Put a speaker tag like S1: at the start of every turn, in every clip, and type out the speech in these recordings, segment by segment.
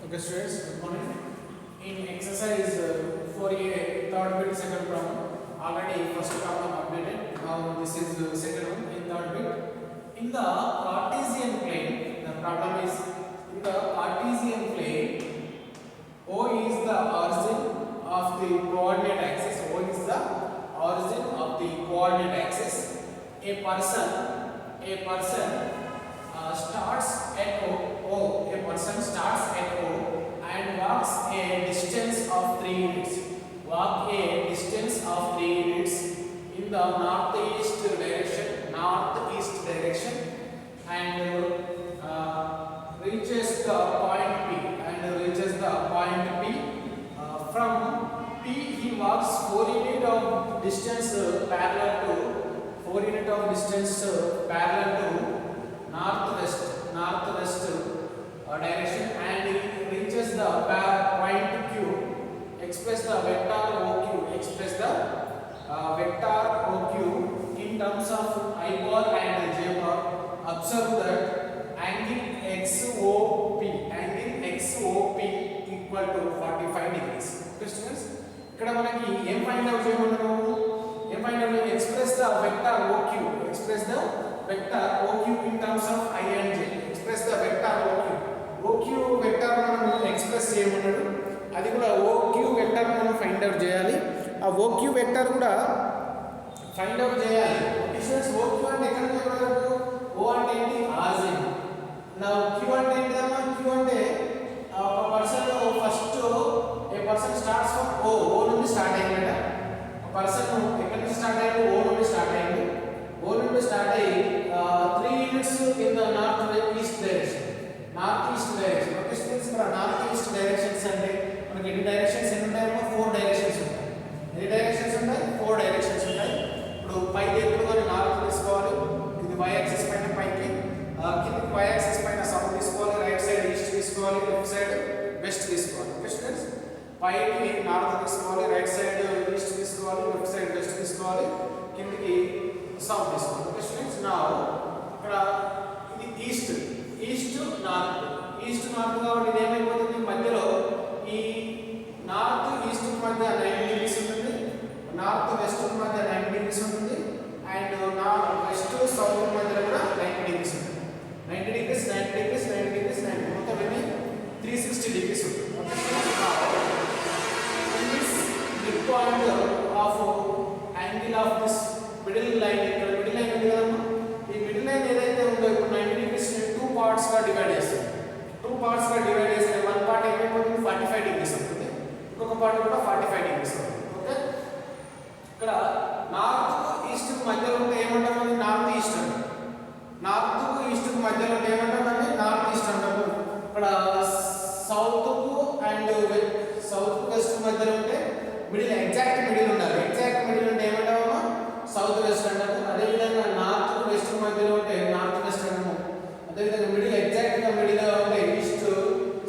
S1: Okay students, good morning. In exercise 4A, third bit, second problem, already first problem completed. Now this is second one in third bit. In the Cartesian plane, the problem is in the Cartesian plane, O is the origin of the coordinate axis. O is the origin of the coordinate axis. A person starts at O. A person starts at O and walks a distance of 3 units. Walk a distance of 3 units in the northeast direction, and reaches the point P. From P, he walks 4 units of distance parallel to northwest direction, and he reaches the point Q. Express the vector OQ in terms of I bar and J bar. Observe that angle XOP equal to 45 degrees. Students, ఇక్కడ మనకి ఏం find out చేయమన్నాము? Express the vector OQ in terms of I and J. Express the vector OQ vector మనం express చేయమన్నాడు. అది కూడా OQ vector మనం find out చేయాలి. ఆ OQ వెక్టర్ కూడా ఫైండ్ అవుట్ చేయాలి. డిస్టెన్స్ OQ అంటే ఎక్కడ నుంచి వరకు? O అంటే ఏంటి? ఆరిజిన్. నా Q అంటే ఏంటమ్మా? Q అంటే ఒక person A person starts from O నుండి స్టార్ట్ అయ్యాడు. ఒక పర్సన్ ఎక్కడి నుంచి స్టార్ట్ అయ్యాడు? O నుండి స్టార్ట్ అయ్యాడు. O నుండి స్టార్ట్ అయ్యి 3 units in the north east direction. Okay students, ఇక్కడ నార్త్ ఈస్ట్ డైరెక్షన్స్ అంటే మనకి ఎన్ని డైరెక్షన్స్ ఉంటాయేమో? 4 డైరెక్షన్స్ ఉంటాయి. ఎన్ని డైరెక్షన్స్ ఉంటాయి? 4 డైరెక్షన్స్ ఉంటాయి. ఇప్పుడు పైకి ఎప్పుడు నార్త్ తీసుకోవాలి, ఇది y యాక్సిస్ పైన పైకి, కిందకి y యాక్సిస్ పైన సౌత్ తీసుకోవాలి, రైట్ సైడ్ ఈస్ట్ తీసుకోవాలి, లెఫ్ట్ సైడ్ వెస్ట్ తీసుకోవాలి. ఓకే స్టూడెంట్స్, పైకి నార్త్ తీసుకోవాలి, రైట్ సైడ్ ఈస్ట్ తీసుకోవాలి, లెఫ్ట్ సైడ్ వెస్ట్ తీసుకోవాలి, కిందకి సౌత్ తీసుకోవాలి. ఓకే స్టూడెంట్స్, నా ఇక్కడ ఇది ఈస్ట్ నార్త్ కాబట్టి ఇది ఏమైపోతుంది? మధ్యలో ఈ నార్త్ ఈస్ట్ మధ్య 90 డిగ్రీస్ ఉంటుంది, నార్త్ వెస్ట్ మధ్య 90 డిగ్రీస్ ఉంటుంది, అండ్ వెస్ట్ సౌత్ మధ్యలో కూడా 90 డిగ్రీస్ ఉంటుంది. 90 డిగ్రీస్ మొత్తం ఎన్ని? 360 డిగ్రీస్ ఉంటుంది. Mid point of angle of this middle line, ఇక్కడ మిడిల్ లైన్ ఉంది కదమ్మా, ఈ మిడిల్ లైన్ ఏదైతే ఉందో ఇప్పుడు 90 డిగ్రీస్ 2 పార్ట్స్ గా డివైడ్ చేస్తే వన్ పార్ట్ ఏమైపోతుంది? 45 డిగ్రీస్ అవుతుంది, ఇంకొక పార్ట్ కూడా 45 డిగ్రీస్ అవుతుంది. ఓకే, ఇక్కడ నార్త్ ఈస్ట్ మధ్యలో ఉంటే ఏమంటాము? నార్త్ ఈస్ట్ అంటారు. నార్త్ ఈస్ట్ మధ్యలో ఉంటే ఏమంటామంటే నార్త్ ఈస్ట్ అంటాము. ఇక్కడ సౌత్ అండ్ వెస్ట్ మధ్యలో ఉంటే ఎగ్జాక్ట్ మిడిల్ ఉండాలి. ఎగ్జాక్ట్ మిడిల్ ఉంటే ఏమంటామో? సౌత్ వెస్ట్ అంటాము. అదేవిధంగా నార్త్ వెస్ట్ మధ్యలో ఉంటే నార్త్ వెస్ట్ అంటాము. అదేవిధంగా మిడిల్ ఎగ్జాక్ట్ గా మిడిల్ ఉంటే ఈస్ట్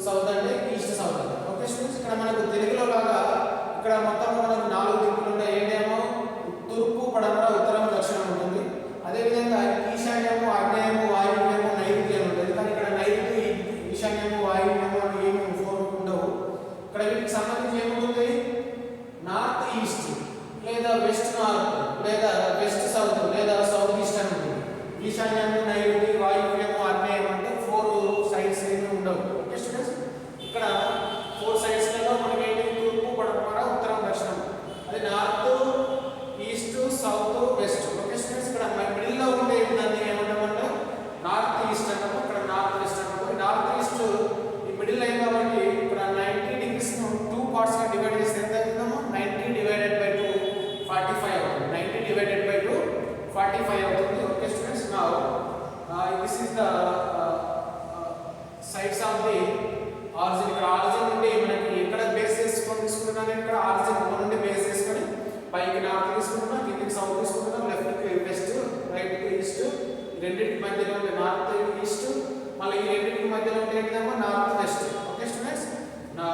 S1: సౌత్ అంటే ఈస్ట్ సౌత్ అంటారు. ఓకే స్టూడెంట్స్, ఇక్కడ మనకు తెలుగులో లాగా ఇక్కడ మొత్తం మనకు 4 దిక్కులు ఉంటాయి. ఏంటేమో తూర్పు, పడమర, ఉత్తరం, దక్షిణం ఉంటుంది. అదేవిధంగా ఈశాన్యము, ఆగ్నేయము, వాయువ్యము, నైరుత్యం ఉంటుంది. కానీ ఇక్కడ నైరుతి, ఈశాన్యము, వాయువ్యము అని ఏమి ఉండవు. ఇక్కడ వీటికి సంబంధించి ఏముంటుంది? నార్త్ ఈస్ట్ లేదా వెస్ట్ నార్త్ లేదా వెస్ట్ సౌత్ లేదా సౌత్ ఈస్ట్ అని ఉంటుంది. ఈశాన్యము, నైరుతి, వాయువ్యము, ఆగ్నేయం అంటే 4 సైడ్స్ ఏమి ఉండవు. ఓకే స్టూడెంట్స్, ఇక్కడ 4 సైడ్స్లలో మనకి ఏంటి? తూర్పు, పడమర, ఉత్తరం, దక్షిణం. అది north east south west. Okay students, ఇక్కడ మిడిల్లో ఉండే దాన్ని ఏమంటామంటే నార్త్ ఈస్ట్ అంటాము, ఇక్కడ నార్త్ వెస్ట్ అంటాము. నార్త్ ఈస్ట్ ఈ మిడిల్ లైన్ కాబట్టి ఇక్కడ 90 డిగ్రీస్ 2 పార్ట్స్ గా డివైడ్ చేస్తే ఎంత అవుతుందో? 90 డివైడెడ్ బై 2 45 అవుతుంది. 90 డివైడెడ్ బై 2 45 అవుతుంది. Okay students, now this is the sides of the origin. ఇక్కడ ఆరిజిన్ నుండి మనకి ఎక్కడ బేస్ చేసుకొని తీసుకుంటున్నాను? ఇక్కడ ఆరిజిన్ నుండి బేస్ చేసుకొని పైకి నార్త్ తీసుకుంటున్నాం, కిందకి సౌత్ తీసుకుంటున్నాం, లెఫ్ట్ కి వెస్ట్, రైట్ కి ఈస్ట్, రెండింటి మధ్యలో ఉండే నార్త్ ఈస్ట్, మళ్ళీ ఈ రెండింటి మధ్యలో ఉంటే ఏంటంటే నార్త్ వెస్ట్. ఓకే స్టూడెంట్స్, నా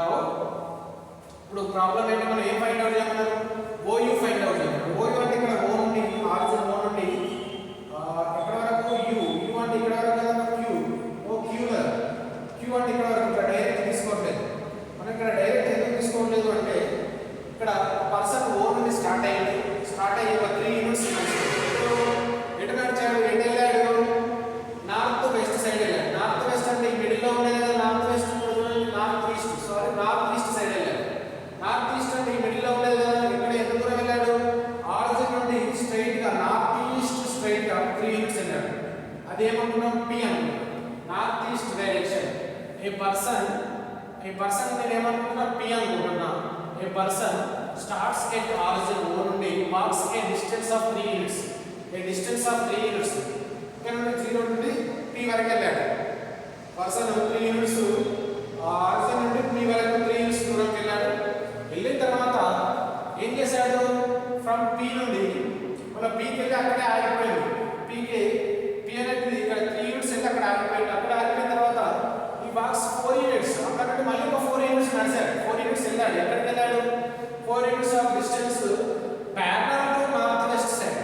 S1: ఇప్పుడు ప్రాబ్లం ఏంటి? మనం ఏం ఫైండ్ అవుట్ చేయమన్నారు? OU ఫైండ్ అవుట్ చేయమన్నారు. OU అంటే ఇక్కడ O నుండి ఆరిజిన్ O నుండి ఎక్కడ వరకు? U అంటే ఇక్కడ వరకు కదా Q. Q అంటే ఇక్కడ వరకు డైరెక్ట్ తీసుకోవట్లేదు. ఇక్కడ పర్సన్ ఓ నుండి స్టార్ట్ అయ్యి ఒక 3 యూనిట్స్ ఎటు నడిచాడు, ఎటు వెళ్ళాడు, నార్త్ వెస్ట్ సైడ్ వెళ్ళాడు. నార్త్ వెస్ట్ అంటే ఈ మిడిల్లో ఉండేది కదా, north west north east side వెళ్ళాడు. నార్త్ ఈస్ట్ అంటే ఈ మిడిల్లో ఉండేది కదా, ఇక్కడ ఎంత దూరం వెళ్ళాడు, ఆరిజిన్ నుండి స్ట్రైట్ గా నార్త్ ఈస్ట్ స్ట్రైట్ గా 3 యూనిట్స్ వెళ్ళాడు. అది ఏమనుకున్నాం, పి అనుకున్నాం, నార్త్ ఈస్ట్ డైరెక్షన్. ఏ పర్సన్ నేను ఏమనుకున్నా, పి అనుకుంటున్నా. ఏ పర్సన్ స్టార్ట్స్ ఎట్ ఆరిజిన్ ఓ నుండి marks a distance of 3 units. A distance of 3 units ఇక్కడ నుండి 0 నుండి పి వరకు వెళ్ళాడు. పర్సన్ 3 యూనిట్స్ ఆరిజిన్ నుండి పి వరకు 3 యూనిట్స్ దూరంకి వెళ్ళాడు. వెళ్ళిన తర్వాత ఏం చేశాడు, ఫ్రమ్ పి నుండి మన పికి వెళ్ళి అక్కడే ఆగిపోయింది. పి అనేది ఇక్కడ 3 యూనిట్స్ వెళ్ళి అక్కడ ఆగిపోయింది. అక్కడ ఆగిపోయిన తర్వాత ఈ బాక్స్ 4 యూనిట్స్ అక్కడ నుండి మళ్ళీ ఒక 4 యూనిట్స్ నడిచాడు. 4 యూనిట్స్ వెళ్ళాడు. ఎక్కడికి వెళ్ళాడు, 4 units of distance parallel to north west side.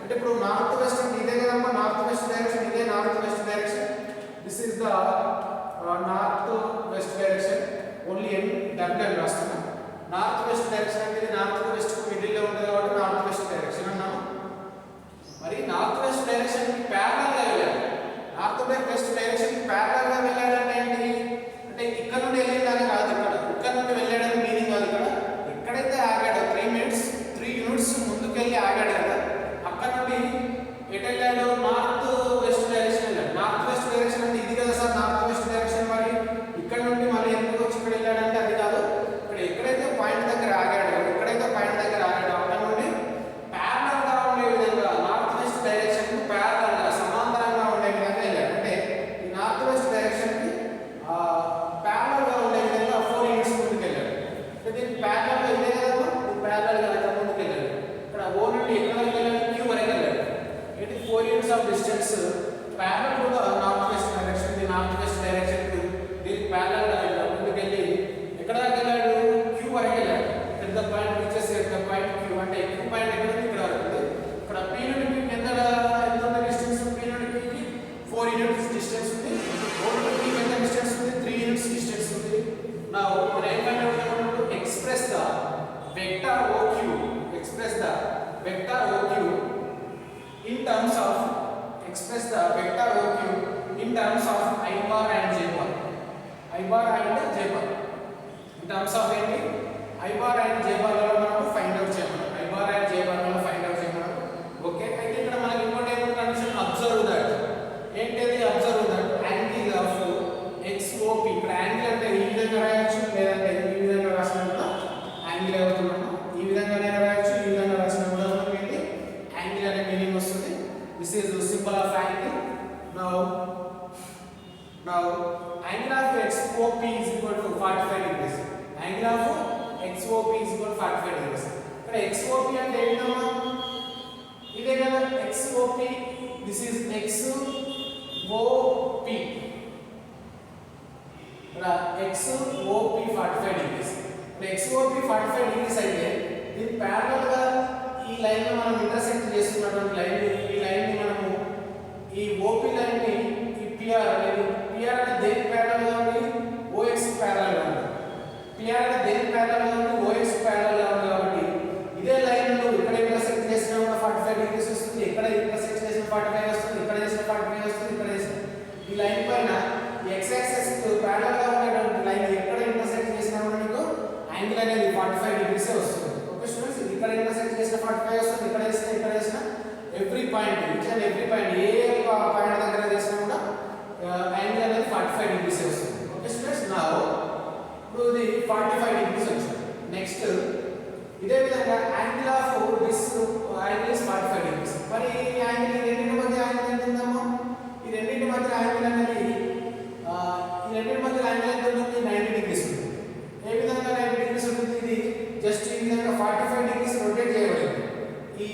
S1: అంటే ఇప్పుడు నార్త్ వెస్ట్ అంటే ఇదే కదమ్మా, నార్త్ వెస్ట్ డైరెక్షన్, ఇదే north west direction. This is the north west direction. Only W రాస్తున్నా. నార్త్ వెస్ట్ డైరెక్షన్ అంటే ఇది నార్త్ వెస్ట్ మిడిల్ లో ఉంటుంది కాబట్టి నార్త్ వెస్ట్ డైరెక్షన్ అన్నాము. మరి నార్త్ వెస్ట్ డైరెక్షన్ కి ప్యారలల్ గా వెళ్ళాడు. నార్త్ వెస్ట్ డైరెక్షన్ కి ప్యారలల్ గా వెళ్ళాడంటే ఏంటి అంటే ఇక్కడ నుండి వెళ్ళేదాన్ని కాదు, ఇక్కడ నుండి వెళ్ళాడని మీనింగ్ కాదు. ఎక్కడైతే ఆగాడో 3 యూనిట్స్ ముందుకెళ్ళి ఆగాడు కదా, అక్కడ నుండి ఎటు వెళ్ళాడు, నార్త్ వెస్ట్ డైరెక్షన్ వెళ్ళాడు. నార్త్ వెస్ట్ డైరెక్షన్ అంటే ఇది కదా సార్, నార్త్ వెస్ట్ డైరెక్షన్. మరి ఇక్కడ నుండి మళ్ళీ ఎందుకు వచ్చి ఇక్కడ వెళ్ళాడంటే అది కాదు. ఇక్కడ ఎక్కడైతే పాయింట్ దగ్గర ఆగాడో అక్కడ నుండి ప్యారలల్ గా ఉండే విధంగా నార్త్ వెస్ట్ డైరెక్షన్ కు ప్యారలల్ గా సమాంతరంగా ఉండే విధంగా వెళ్ళాడు. అంటే ఈ నార్త్ వెస్ట్ డైరెక్షన్ కి ప్యారలల్ గా ఉండే విధంగా 4 యూనిట్స్ ముందుకు వెళ్ళాడు. దీనికి ప్యారలల్ గా ఇదే కదా, ప్యారలల్ గా అక్కడ ముందుకు వెళ్ళాడు. ఇక్కడ ఓ నుండి ఎక్కడ వరకు వెళ్ళాడు, క్యూ వరకు వెళ్ళాడు. ఇది 4 units of distance parallel to the north west direction. The north west direction కు దీనికి ప్యారలల్ గా వెళ్ళాడు. ముందుకు వెళ్ళి ఎక్కడ దాకా వెళ్ళాడు, క్యూ వరకు వెళ్ళాడు. పెద్ద point reaches at the point Q. అంటే క్యూ పాయింట్ ఎక్కడ ఉంది, ఇక్కడ వరకు ఉంది. ఇక్కడ పి నుండి పి ఎంత ఉంది డిస్టెన్స్, పి నుండి పికి 4 యూనిట్స్ డిస్టెన్స్ ఉంది. ఓ నుండి పి ఎంత డిస్టెన్స్ ఉంది, 3 యూనిట్స్ డిస్టెన్స్ ఉంది. నా మనం ఏం ఫైండ్ అవుట్ చేయాలంటే express the vector OQ, express the vector OQ in terms of I bar and J bar. I bar and J bar in terms of ఏంటి, I bar and J bar లో మనం find out చేయాలి. I bar and J bar లో find out చేయాలి. Okay, అయితే ఇక్కడ మనకి important condition observe that. ఏంటిది observe that angle of XOP. ఇక్కడ యాంగిల్ అంటే ఈ విధంగా రాయొచ్చు, లేదంటే ఈ విధంగా రాసినా కూడా యాంగిల్ అవుతున్నాము. ఈ విధంగా నేను రాయొచ్చు, ఈ విధంగా రాసినా కూడా మనకి యాంగిల్ అనే మీనింగ్ వస్తుంది. This is symbol of angle. Now angle of XOP is equal to 45 degrees. Angle of XOP is equal to 45 degrees. ఇక్కడ XOP అంటే ఏంటమ్మా, ఇదే కదా XOP. This is XOP. ఇక్కడ XOP 45 degrees. XOP 45 degrees అయితే దీని ప్యారలల్ గా ఈ లైన్ లో మనం ఇంటర్సెక్ట్ చేస్తున్నటువంటి లైన్, ఈ లైన్ ని మనము ఈ OP లైన్ ని ఈ PR అనేది దేనికి ప్యారలల్ గా ఉంది, OX ప్యారలల్ గా ఉంది. PR అనేది దేనికి ప్యారలల్ గా ఉంది, OX ప్యారలల్ గా ఉంది. కాబట్టి ఇదే లైన్ లో ఇక్కడ ఇంటర్సెక్ట్ చేసినా కూడా 45 degrees వస్తుంది, ఇక్కడ ఇంటర్సెక్ట్ చేసిన 45 వస్తుంది, ఇక్కడ చేసిన 45 వస్తుంది, ఇక్కడ చేసిన ఈ లైన్ పైన ఈ x యాక్సిస్ కు ప్యారలల్ గా ఉన్నటువంటి లైన్ ఎక్కడ ఇంటర్సెక్ట్ చేసినా కూడా మీకు యాంగిల్ అనేది 45 degrees వస్తుంది. ఓకే స్టూడెంట్స్, ఇక్కడ ఇంటర్సెక్ట్ చేసిన 45 వస్తుంది, ఇక్కడ చేసిన every point, each and every point, A point దగ్గర చేసినా కూడా యాంగిల్ అనేది 45 degrees వస్తుంది. ఓకే స్టూడెంట్స్, నా ఇప్పుడు ఇది 45 degrees వచ్చింది. నెక్స్ట్ ఇదే విధంగా angle of this angle is 45 degrees. మరి ఈ యాంగిల్ ఈ రెండింటి మధ్య యాంగిల్ ఎంత ఉందమ్మా, ఈ రెండింటి మధ్య యాంగిల్ అనేది ఈ రెండింటి మధ్య యాంగిల్ ఎంత ఉంటుంది, 90 degrees ఉంటుంది. ఏ విధంగా 90 degrees ఉంటుంది, ఇది జస్ట్ ఈ విధంగా 45 degrees రొటేట్ చేయబడింది. ఈ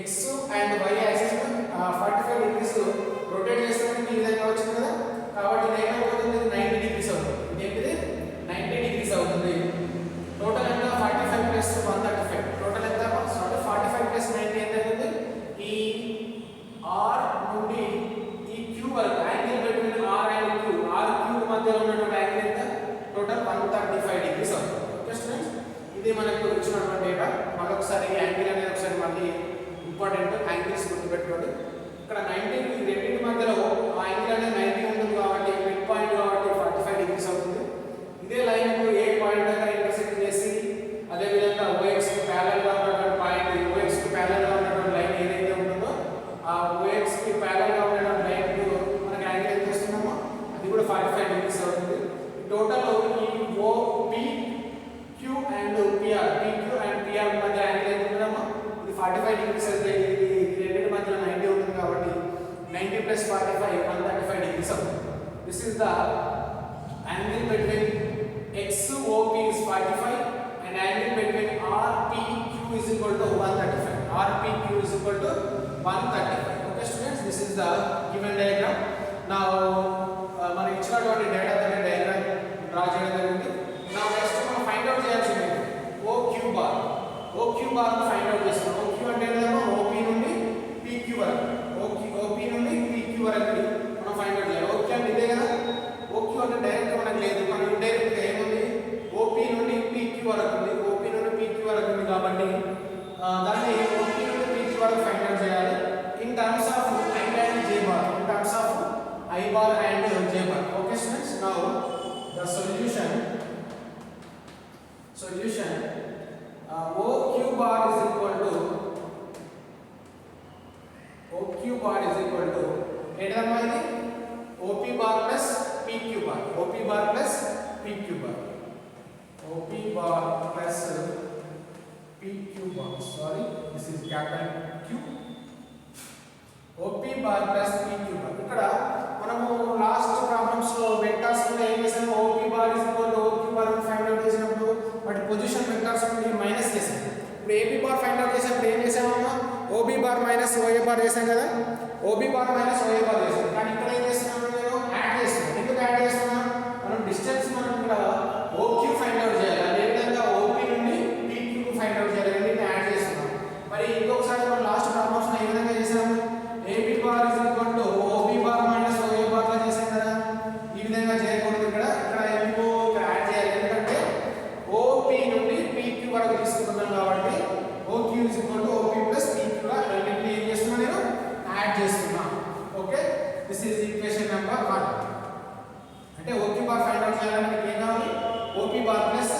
S1: x and y axis 45 degrees rotate చేస్తున్నప్పుడు ఈ విధంగా వచ్చింది కదా, కాబట్టి ఇది ఏమైపోతుంది, 90 degrees అవుతుంది. ఇది 90 degrees అవుతుంది. టోటల్ ఎంత 45 ప్లస్ 135, టోటల్ ఎంత 45 ప్లస్ 90 ఎంత అవుతుంది, ఈ is the angle between XOP is 45 and angle between RPQ is equal to 135. RPQ is equal to 135. Okay students, this is the given diagram. Now మనం ఇచ్చినటువంటి డేటా తో diagram draw చేయడం జరిగింది. Now next మనం find out చేయాల్సింది OQ bar. OQ bar ను find out చేస్తాం. OQ అంటే ఏంటంటే OP నుండి PQ వరకు. OP నుండి PQ వరకు మనం ఫైండ్ అవుట్ చేయాలి. OQ అంటే ఇదే కదా. OQ అంటే డైరెక్ట్ మనకు లేదు. మనం ఇండైరెక్ట్ గా ఏముంది OP నుండి PQ వరకు ఉంది. OP నుండి PQ వరకు ఉంది కాబట్టి దాన్ని OP నుండి PQ వరకు ఫైండ్ అవుట్ చేయాలి. In terms of I and J bar. In terms of I bar and J bar. Okay students, now the solution OQ bar is equal to ఏంటమ్మా ఇది OP bar plus PQ bar. OP bar plus PQ bar. OP bar plus PQ bar. Sorry, this is capital Q. OP bar plus PQ bar. ఇక్కడ మనము last problems లో vectors లో ఏం చేసాము OP bar is equal to OQ bar ని find out చేసినప్పుడు వాటి position vectors నుండి మైనస్ చేసాము. ఇప్పుడు AP bar ఫైండ్ అవుట్ చేసినప్పుడు ఏం చేసామమ్మా OB bar minus OA bar చేసాం కదా. OB bar minus OA bar చేసాం. కానీ ఇక్కడ ఏం చేస్తున్నాము నేను యాడ్ చేస్తున్నాను. ఎందుకు యాడ్ చేస్తున్నా మనం డిస్టెన్స్ మనం ఇక్కడ OQ ఫైండ్ అవుట్ చేయాలి. అదే విధంగా OP నుండి PQ కు ఫైండ్ అవుట్ చేయాలి. రెండింటిని యాడ్ చేస్తున్నాం. మరి ఇంకొకసారి మనం లాస్ట్ ప్రాబ్లమ్స్ లో ఏ విధంగా చేసాము AB bar is equal to OB bar minus OA bar లా చేసాం కదా. ఈ విధంగా చేయకూడదు. ఇక్కడ ఎందుకు ఇక్కడ యాడ్ చేయాలి ఎందుకంటే OP నుండి PQ వరకు తీసుకుంటున్నాం కాబట్టి OQ is equal to OP plus PQ లా రెండింటిని ఏం చేస్తున్నా నేను యాడ్ చేస్తున్నా. Okay, this is equation number 1. అంటే OQ bar ఫైండ్ అవుట్ చేయాలంటే మీకు ఏం కావాలి OP bar plus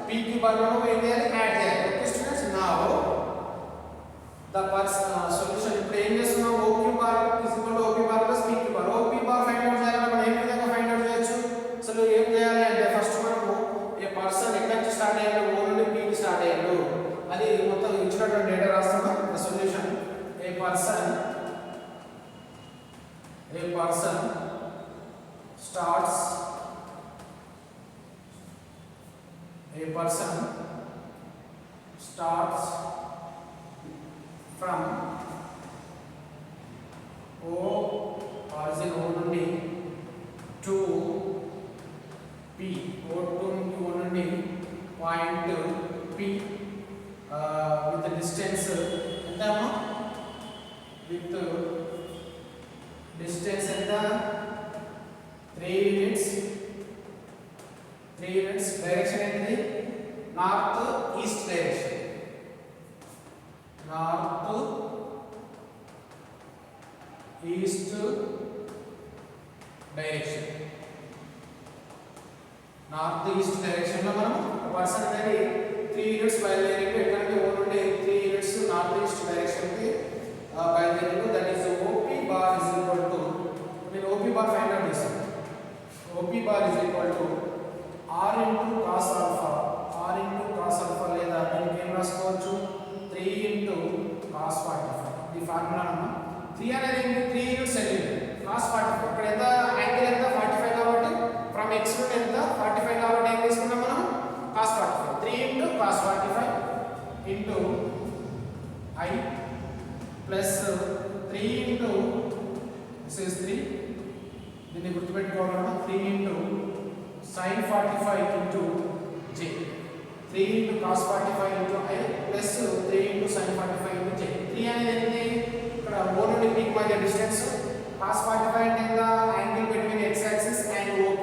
S1: PQ bar లో ఏం చేయాలి యాడ్ చేయాలి. Okay students, now the solution ఇప్పుడు ఏం చేస్తున్నాం OQ bar is equal to OP bar plus PQ bar. OP bar find out చేయాలంటే మనం ఏ విధంగా ఫైండ్ అవుట్ చేయొచ్చు. అసలు ఏం చేయాలి అంటే ఫస్ట్ మనము ఏ పర్సన్ ఎక్కడి నుంచి స్టార్ట్ అయ్యాడు O నుండి P కి స్టార్ట్ అయ్యాడు అది మొత్తం ఇచ్చినటువంటి డేటా రాస్తున్నాం. the solution a person starts from origin O నుండి to P. O నుండి point P with the distance ఎంత అమ్మా with distance ఎంత 3 units. డైరెక్షన్ ఏంటిది north east direction. North east direction లో మనం పర్సన్ అనేది 3 యూనిట్స్ బయలుదేరింది. ఎక్కడంటే O నుండి 3 యూనిట్స్ నార్త్ ఈస్ట్ డైరెక్షన్ కి బయలుదేరింది. That is OP bar is equal to నేను OP bar ఫైండ్ అవుట్ చేస్తాను. OP bar is equal to R into cos alpha. లేదా దీనికి ఏం రాసుకోవచ్చు 3 into cos 45. ఈ ఫార్ములా అన్న 3 అనేది 3 యూనిట్స్ వెళ్ళింది cos 45. ఇక్కడ ఎంత యాంగిల్ ఎంత 45 కాబట్టి ఫ్రమ్ x నుండి ఎంత 45 కాబట్టి ఏం తీసుకున్నాం మనం cos 45. 3 into cos 45 into I plus 3 into this is 3. దీన్ని గుర్తుపెట్టుకోవాలన్నా 3 into sin 45 into j. 3 into cos 45 into I plus 3 into sin 45 into j. 3 అనేది ఏంటి ఇక్కడ O నుండి P కి మధ్య డిస్టెన్స్. cos 45 అంటే ఎంత angle between x axis and OP.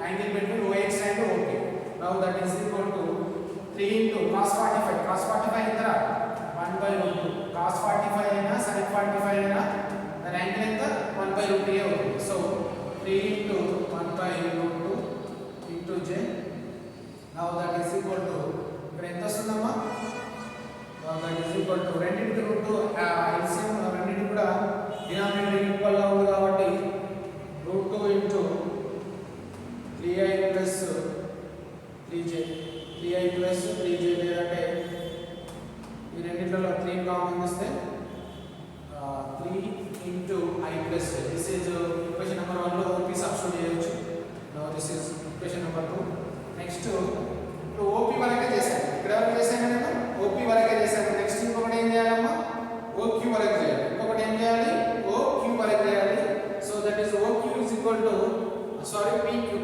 S1: Angle between OX and OP. Now that is equal to 3 into cos 45. cos 45 ఎంత 1/2. cos 45 అయినా sin 45 అయినా దాని యాంగిల్ ఎంత 1/2 అవుతుంది. So 3 into 1/2 into j. Now that is equal to ఇక్కడ ఎంత వస్తుందమ్మా that is equal to రెండింటికి రూట్ LCM రెండింటికి కూడా డినామినేటర్ ఈక్వల్ గా ఉంది కాబట్టి √2 into 3i plus 3j. 3i plus 3j లేదంటే ఈ రెండింటిలో 3 కామన్ తీస్తే 3 into I plus j. This is equation number 1 లో OP సబ్స్టిట్యూట్ చేయొచ్చు.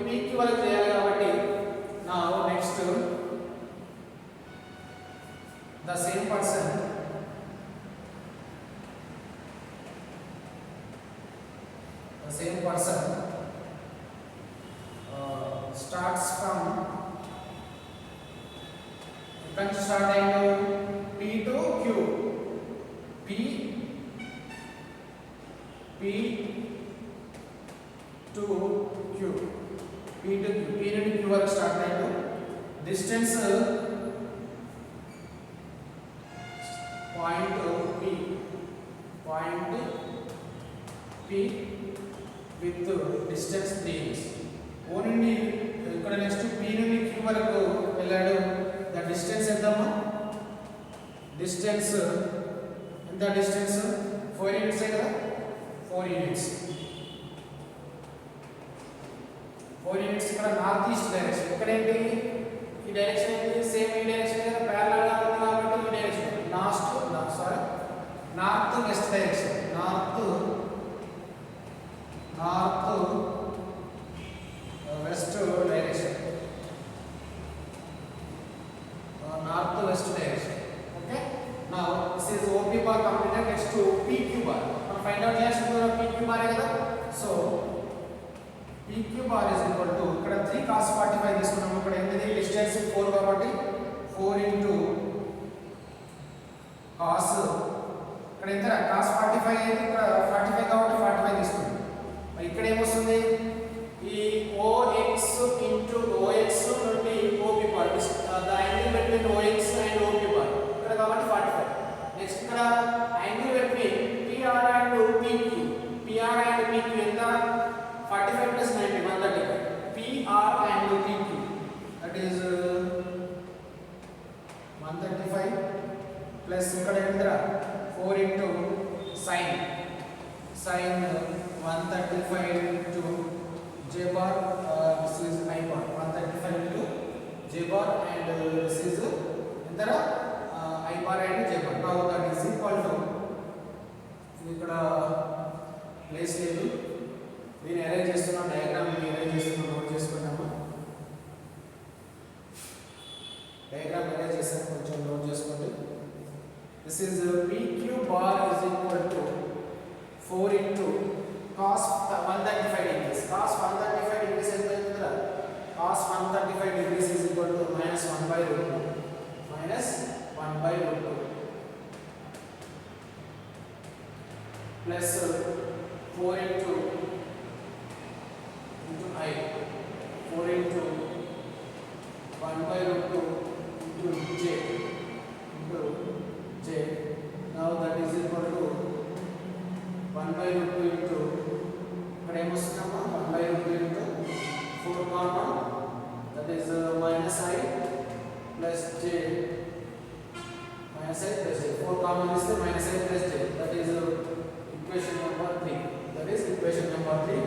S1: PQ వరకు చేయాలి కాబట్టి now next the same person starts from can start and P to Q, P to Q, P to Q వరకు start అయ్యాడు. Distance point P with distance 3 inches. O నుండి ఇక్కడ next P నుండి Q వరకు వెళ్ళాడు. ద డిస్టెన్స్ ఎంతమ్మా? Distance ఎంత? Distance 4 units కదా, 4 units. 4 units ఇక్కడ నార్త్ ఈస్ట్ డైరెక్షన్. ఇక్కడ ఏంటి? ఈ డైరెక్షన్ ఏంటి? సేమ్ ఈ డైరెక్షన్ కదా, ప్యారలల్ గా ఉంది కాబట్టి ఈ direction north west direction. North west direction. North west direction. Okay, now this is OP bar completed. Next to PQ bar. మనం ఫైండ్ అవుట్ చేయాల్సింది PQ bar కదా. So PQ bar is equal to ఇక్కడ 3 cos 45 తీసుకున్నాము. ఇక్కడ ఏంటిది? Distance 4 కాబట్టి 4 into cos ఇక్కడ ఎంత? cos 45 అయితే ఇక్కడ 45 కాబట్టి 45 తీసుకున్నాం. మరి ఇక్కడ ఏమొస్తుంది? ఈ OX into OX నుండి OP bar, the angle between OX and OP bar ఇక్కడ కాబట్టి 45. నెక్స్ట్ ఇక్కడ angle between PR and PQ ఎంత? 45 plus 90 135. PR and PQ that is 135 plus ఇక్కడ ఎంత? 4 into sin 135 into J bar, this is I bar. 135 into J bar and this is entara I bar and J bar. Now that is equal to ఇక్కడ place లేదు, దీన్ని arrange చేస్తున్నాం. Diagram arrange చేస్తున్నాం, note చేసుకున్నాము. Diagram arrange చేస్తాను, కొంచెం note చేసుకోండి. This is PQ bar is equal to 4 into cos 135 degrees. Cos 135 degrees ఎంత అవుతుందిరా? Cos 135 degrees is equal to minus 1 by root 2 plus 4 into I 4 into 1 by root 2 into J. Now that is equal to 1 by root 2 into ఇక్కడ ఏమొస్తుందమ్మా? 1 by root 2 into 4 common, that is minus I plus J, minus I plus J. 4 common is the minus I plus J. That is equation number 3.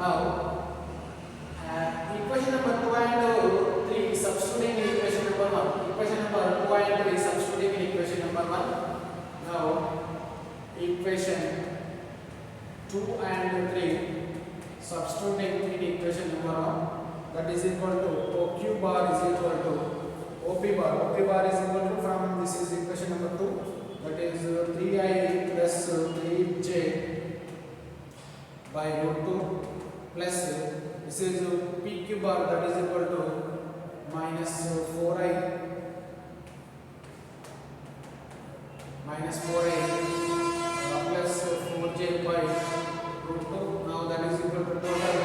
S1: Now equation number 2 and 3 substituting in equation number 1. Equation number 2 and 3 substituting in equation number 1. Now equation 2 and 3 substituting in equation number 1, that is equal to OQ bar is equal to OP bar. OP bar is equal to, from this is equation number 2, that is 3I plus 3J by root 2 plus this is PQ bar, that is equal to minus 4I plus 4J by root 2. Now that is equal to total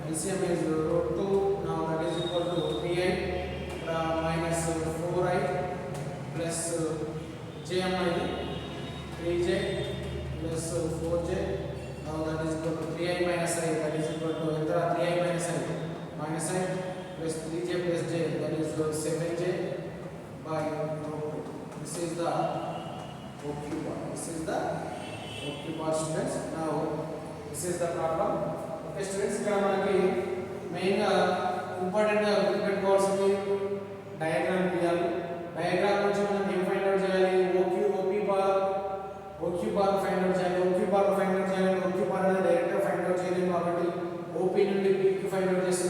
S1: LCM is root 2. Now that is equal to 3I minus 4I plus JMI 3J plus 4J. Now that is equal to 3I minus I, that is equal to 3I minus I plus 3J plus J, that is 7J by root 2. This is the OQ bar. Students. Now this is the problem. Okay students, ఇక్కడ మనకి main గా important గా గుర్తుపెట్టుకోవాల్సింది diagram గీయాలి. Diagram నుంచి మనం ఏం find out చేయాలి? OQ బార్ ఫైండ్ అవుట్ చేయాలి. OQ బార్ అనేది డైరెక్ట్ గా ఫైండ్ అవుట్ చేయలేము కాబట్టి OP నుండి PQ ఫైండ్ అవుట్ చేస్తే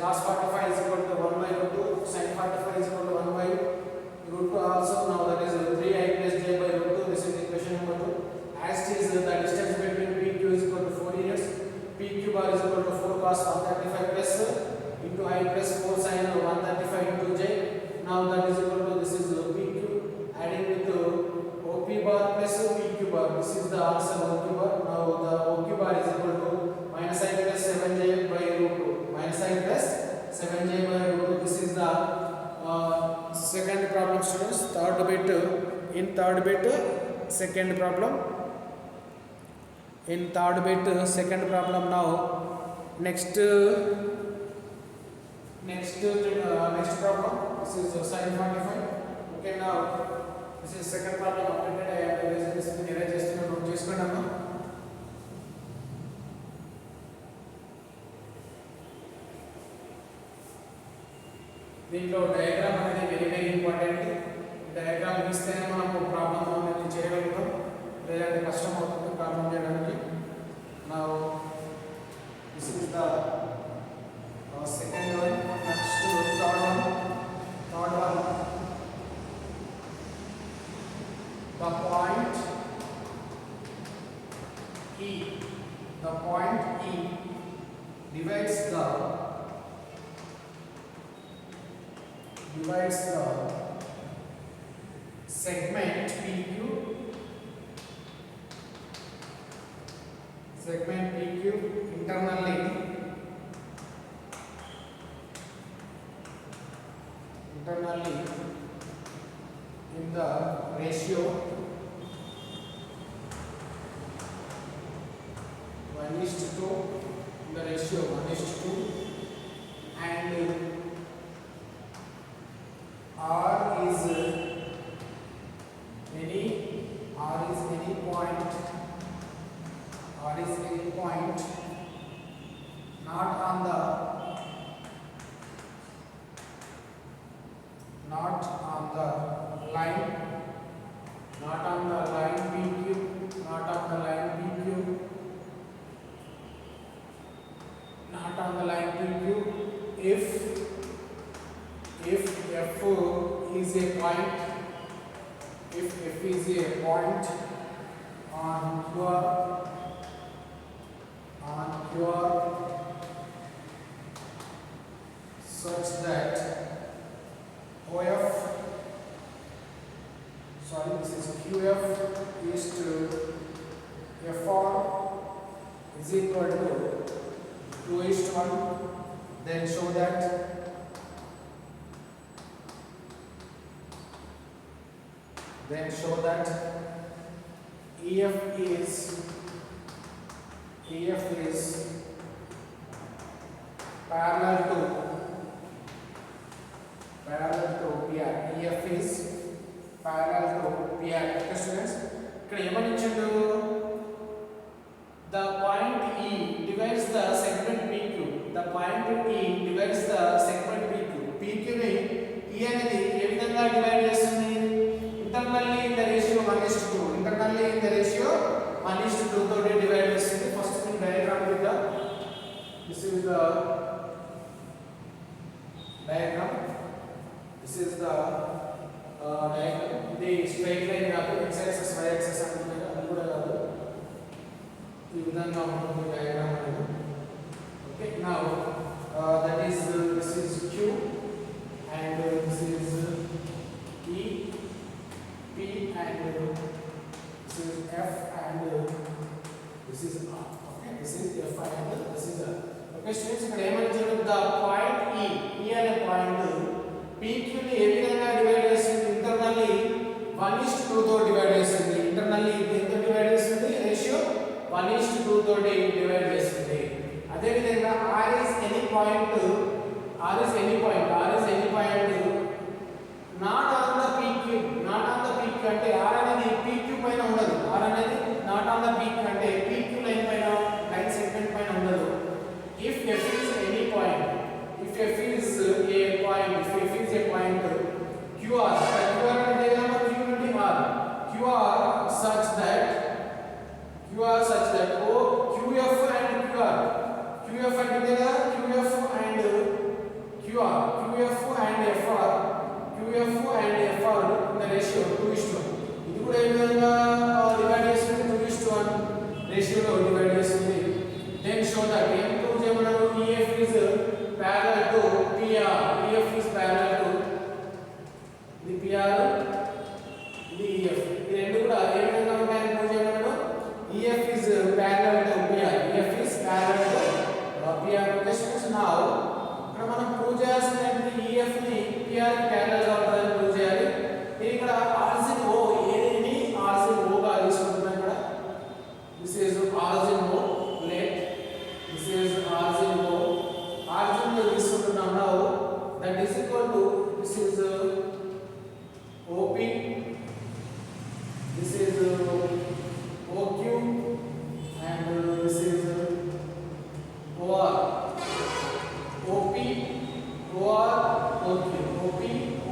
S1: cos 45 is equal to 1 by root 2, sin 45 is equal to 1 by root 2 also. Now that is 3i plus j by root 2. This is equation number 2. As it is the distance between PQ is equal to 4 units. PQ bar is equal to 4 cos 135 plus into I plus 4 sin 135 into j. Now that is equal to, this is PQ adding with OP bar plus PQ bar. This is the answer OQ bar. Now the OQ bar is equal to minus I plus 7j by root 2. Minus I plus 7j by root 2. This is the second problem, students. Third bit, in third bit, second problem. In third bit, second problem. Now next problem. This is sin 45. Okay, now this is second problem. Updated. I have erased this. Erase చేస్తున్నా, note చేసుకోండి. దీంట్లో diagram అనేది very very important. Diagram ఇస్తేనే మనకు problem అనేది చేయగలుగుతాం, లేదంటే కష్టం అవుతుంది ప్రాబ్లం చేయడానికి. నా this is the second one. Next third one. The point E divides the segment PQ internally in the ratio 1:2, in the ratio 1:2, and R is any point not on the line PQ, if F is a point on QR such that this is QF is to FR is equal to 2:1, then show that EF is parallel to PR. EF is parallel to PR. Okay, students, ఇక్కడ ఏమని ఇచ్చాడు? The point E divides the segment PQ. The point E divides the segment PQ. PQ ని E అనేది ఏ విధంగా divide చేస్తుంది? Internally in the ratio 1:2. Internally in the ratio 1:2 తోటి divide చేస్తుంది. First thing diagram చేద్దాం. This is the diagram. This is the diagram. ఇది straight line కాదు, x axis y axis అంటున్నాయి, అది కూడా కాదు. ఈ విధంగా ఉంటుంది డయాగ్రామ్ అనేది. Okay, now that is this is Q and this is E, P and this is F and this is R. Okay, this is F and this is R. Okay, students, ఇక్కడ ఏమంటారు? The point E అనే point PQ ని ఏ విధంగా divide చేస్తుంది? Internally 1:2 తో divide చేస్తుంది. Internally ఎంత divide చేస్తుంది? రేషియో 1:2 తోటి డివైడ్ చేస్తుంది. అదే విధంగా R is any point not on the PQ అంటే R అనేది PQ పైన ఉండదు. R అనేది not on the PQ అంటే PQ లైన్ పైన, లైన్ సెగ్మెంట్ పైన ఉండదు. If F is any point, if F is a point QR అంటే Q నుండి R, QR such that QF and QR, QF అంటే QF and PR ప్యారలల్ గా ఉంటుందని prove చేయాలి. నేను ఇక్కడ ఆరిజిన్ O ఏది ఆరిజిన్ O గా తీసుకుంటున్నాను. ఇక్కడ this is origin O, let this is origin O, origin లో తీసుకుంటున్నాం. Now that is equal to this is OP, this is OQ, and this is OR. OP, OR, OQ, OP,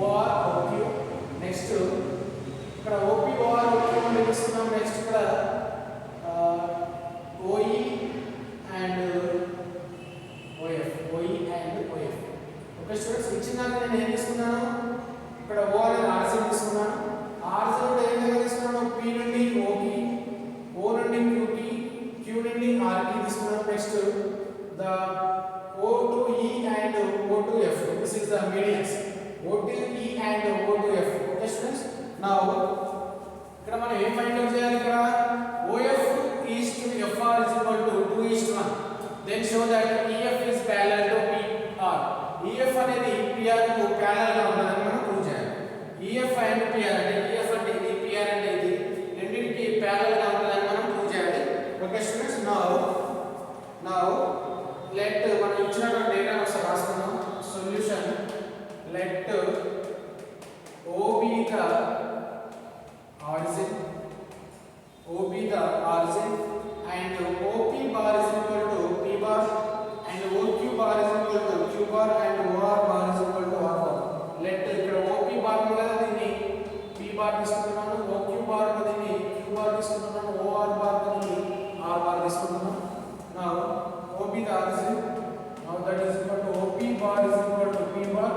S1: OR, OQ. Next ఇక్కడ OP, OR, OQ అని తీసుకున్నాం. Next ఇక్కడ OE and OF, OE and OF. Okay students, ఇచ్చినాక నేను ఏం తీసుకున్నాను, ఇక్కడ O అనేది ఆర్జిన్ తీసుకున్నాను. ఆర్జిన్ కూడా ఏం తీసుకున్నాను, P నుండి O కి, O నుండి Q కి, Q నుండి R కి తీసుకున్నాను. Next the O to E and O to F, this is the medians, O to E and O to F. okay students, now ఇక్కడ మనం ఏం ఫైండ్ అవుట్ చేయాలి, ఇక్కడ OF is to FR is equal to 2:1, then show that EF is parallel to PR. EF అనేది PR కు parallel గా ఉంటుందని మనం ప్రూవ్ చేయాలి. EF and PR అంటే EF అంటే ఇది, PR అంటే ఇది, రెండింటికి parallel గా ఉంటుందని మనం ప్రూవ్ చేయాలి. ఓకే స్టూడెంట్స్, now let మనం ఇచ్చిన డేటా ఒకసారి రాసుకుందాం. Solution let OB the origin, OB the origin and OP bar is equal to P bar and OQ bar is equal to Q bar and OR bar is equal to R bar. let ఇక్కడ OP bar ఉంది కదా, దీన్ని P bar తీసుకుంటున్నాను, OQ bar దీన్ని Q bar తీసుకుంటున్నాను, OR bar దీన్ని R bar తీసుకుంటున్నాను. now OB the origin, now that is equal to OP bar is equal to P bar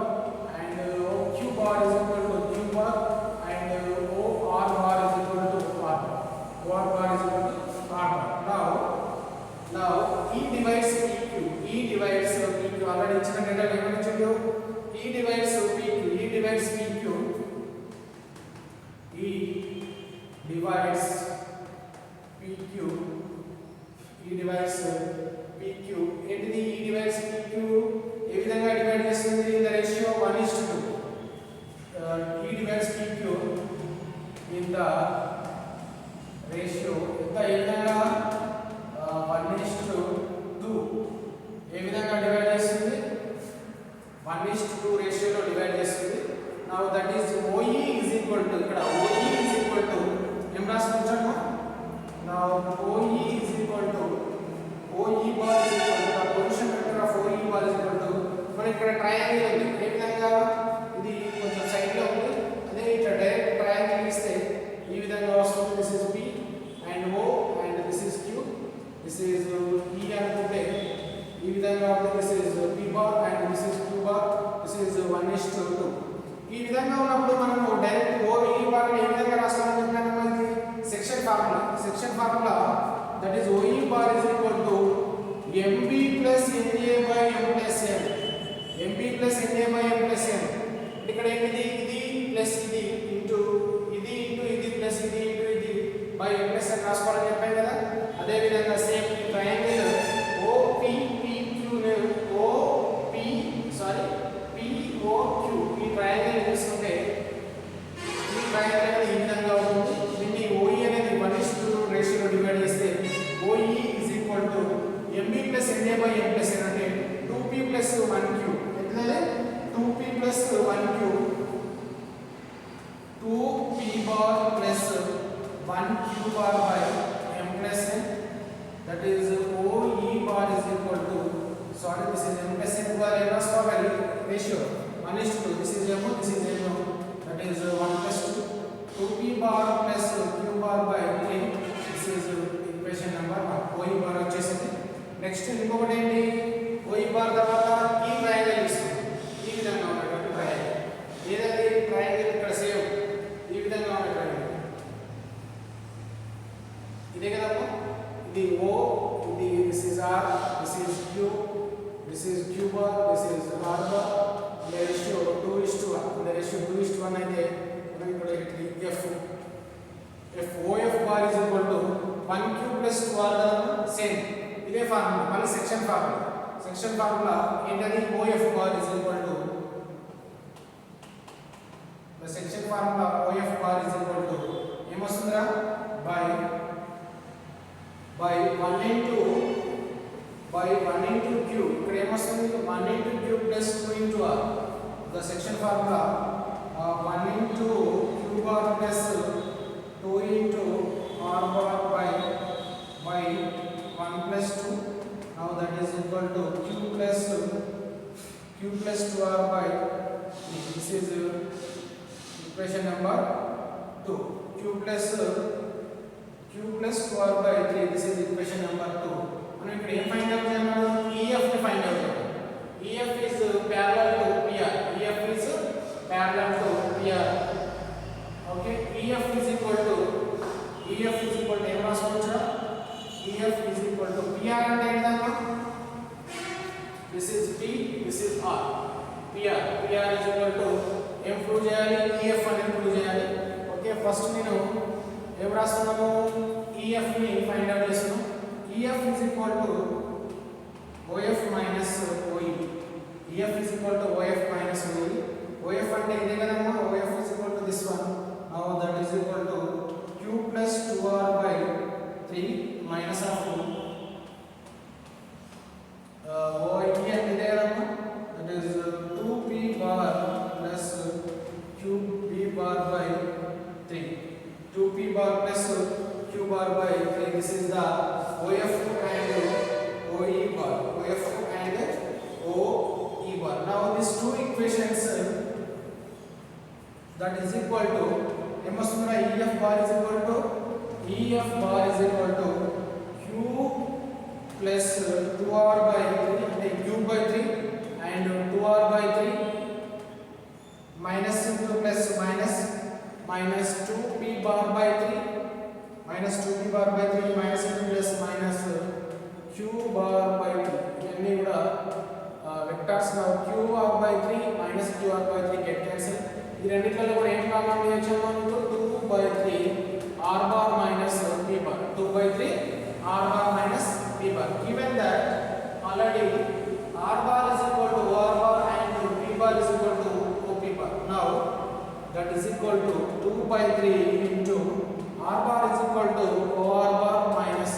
S1: and OQ bar is equal to Q bar and OR bar is equal to R bar. OR bar is equal to R bar. Now E divides PQ, E divides PQ, already ఇచ్చిన data ఏమని ఇచ్చిందో, E divides PQ, E divides PQ, E divides PQ, E divides PQ. ఏంటిది E divides PQ ఏ విధంగా divide చేస్తుంది, in the ratio 1:2. E divides PQ in the ratio ఎంత, ఏ విధంగా 1:2 ఏ విధంగా divide చేస్తుంది, 1:2 రేషియోలో డివైడ్ చేస్తుంది. now that is OE is equal to, ఇక్కడ OE is equal to ఏం రాసుకుంటాము, now OE is equal to OE bar is equal to the position vector of OE bar is equal to, మనం ఇక్కడ triangle ఉంది, ఏ విధంగా ఇది కొంచెం side లో ఉంది, అదే ఇట్లా డైరెక్ట్ ట్రయాంగిల్ ఇస్తే ఈ విధంగా వస్తుంది. this is P and O and this is Q, this is E అనుకుంటే ఈ విధంగా ఉంది, this is P bar and this is Q bar, this is 1:2. ఈ విధంగా ఉన్నప్పుడు మనం డైరెక్ట్ OE బార్ ఏ విధంగా రాస్తామని చెప్పాను, మనకి section formula that is OE bar is equal to MB plus NA by M plus N, MB plus NA by M plus N. ఇక్కడ ఏంటిది, ఇది ప్లస్ ఇది ఇంటూ ఇది ఇంటూ ఇది ప్లస్ ఇది ఇంటూ ఇది బై M plus N రాసుకోవాలని చెప్పాను కదా. అదే విధంగా సేమ్ ఈ ట్రయాంగిల్ OPPQ ని POQ ఈ ట్రయాంగిల్ తీసుకుంటే ఈ ట్రయాంగిల్ అనేది ఈ విధంగా ఉంటుంది. దీన్ని OE అనేది 1:2 రేషియోలో డివైడ్ చేస్తే OE is equal to MB plus NA by M plus N అంటే 2P plus 1Q, ఎంతది 2P plus 1Q, 2P bar plus 1Q bar by M plus N, that is OE bar is equal to, sorry this is M plus N bar ఏం రాసుకోవాలి, ratio 1:2, this is M, this is N, that is 1+2, 2P bar plus Q bar by N, this is equation number 1. OE bar వచ్చేసింది. Next ఇంకొకటి ఏంటి, OE bar తర్వాత ఈ triangle తీసుకుందాం. ఈ విధంగా ఉన్నటువంటి ట్రయాంగిల్, ఏదైతే ట్రయాంగిల్ ఇక్కడ సేమ్ ఈ విధంగా ఉన్న ట్రయాంగిల్ ఇదే కదమ్మా, ఇది O, ఇది this is R, this is Q, this is Q bar, this is R bar, the ratio 2:1, the ratio 2:1 అయితే మనం ఇక్కడ F OF bar is equal to 1Q plus 2R కదా, సేమ్ ఇదే ఫార్ములా, మళ్ళీ సెక్షన్ ఫార్ములా ఏంటది, OF bar is equal to 1 into q plus 2 into r. The section formula 1 into q bar plus 2 into r bar by 1 plus 2. Now that is equal to q plus 2r by 3. This is equation number 2. q plus 2r by 3. This is equation number 2. మనం ఇక్కడ ఏం find out చేయాలి? EF ని find out చేయాలి. EF is parallel to PR. EF is parallel to PR. Okay, EF is equal to ఏం రాసుకోవచ్చు? EF is equal to PR అంటే ఏంటమ్మా? This is P, this is R. PR is equal to ఏం prove చేయాలి? EF అనేది prove చేయాలి. Okay, first నేను ఏం రాస్తున్నాను? EF ని ఫైండ్ అవుట్ చేస్తున్నాను. EF is equal to OF minus OE. EF is equal to OF minus OE. OF అంటే ఇదే కదమ్మా? OF is equal to this one. Now that is equal to q plus 2r by 3 minus of OE అంటే ఇదే కదమ్మా? That is 2p bar plus qb bar by 3. 2p bar plus q bar by 3. This is the OF and OE bar. OF and OE bar. Now these two equations that is equal to EF bar is equal to q plus 2r by 3 and q by 3 and 2r by 3 minus into plus minus 2p bar by 3 minus 2p bar by 3 minus into plus minus q bar by 3. ఇవన్నీ కూడా vectors now qr by 3 minus qr by 3 get cancel. ఈ రెండిట్లలో కూడా ఏం common చేయొచ్చు మనకు? 2 by 3 r bar minus p bar. 2 by 3 r bar minus p bar. Given that already r bar is equal to o r bar and p bar is equal to op bar. Now that is equal to 2 by 3 into r bar is equal to o r bar minus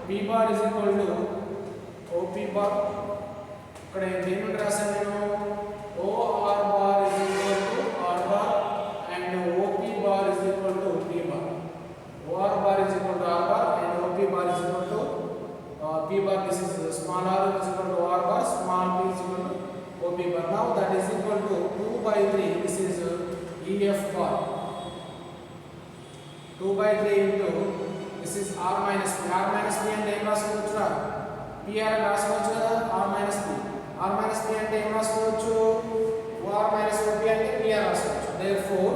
S1: p bar is equal to op bar. ఇక్కడ ఏమని రాశాను నేను? o r bar is equal to r bar and op bar is equal to p bar. o r bar is equal to r bar and op bar is equal to p bar. This is small r is equal to r bar, small p is equal to op bar. Now that is equal to 2 by 3. This is EF bar. 2 by 3 into this is r minus p. R minus p అంటే ఏం రాసుకోవచ్చురా? PR రాసుకోవచ్చు కదా? R minus p. R minus p అంటే ఏం రాసుకోవచ్చు? OR minus OP అంటే PR రాసుకోవచ్చు. Therefore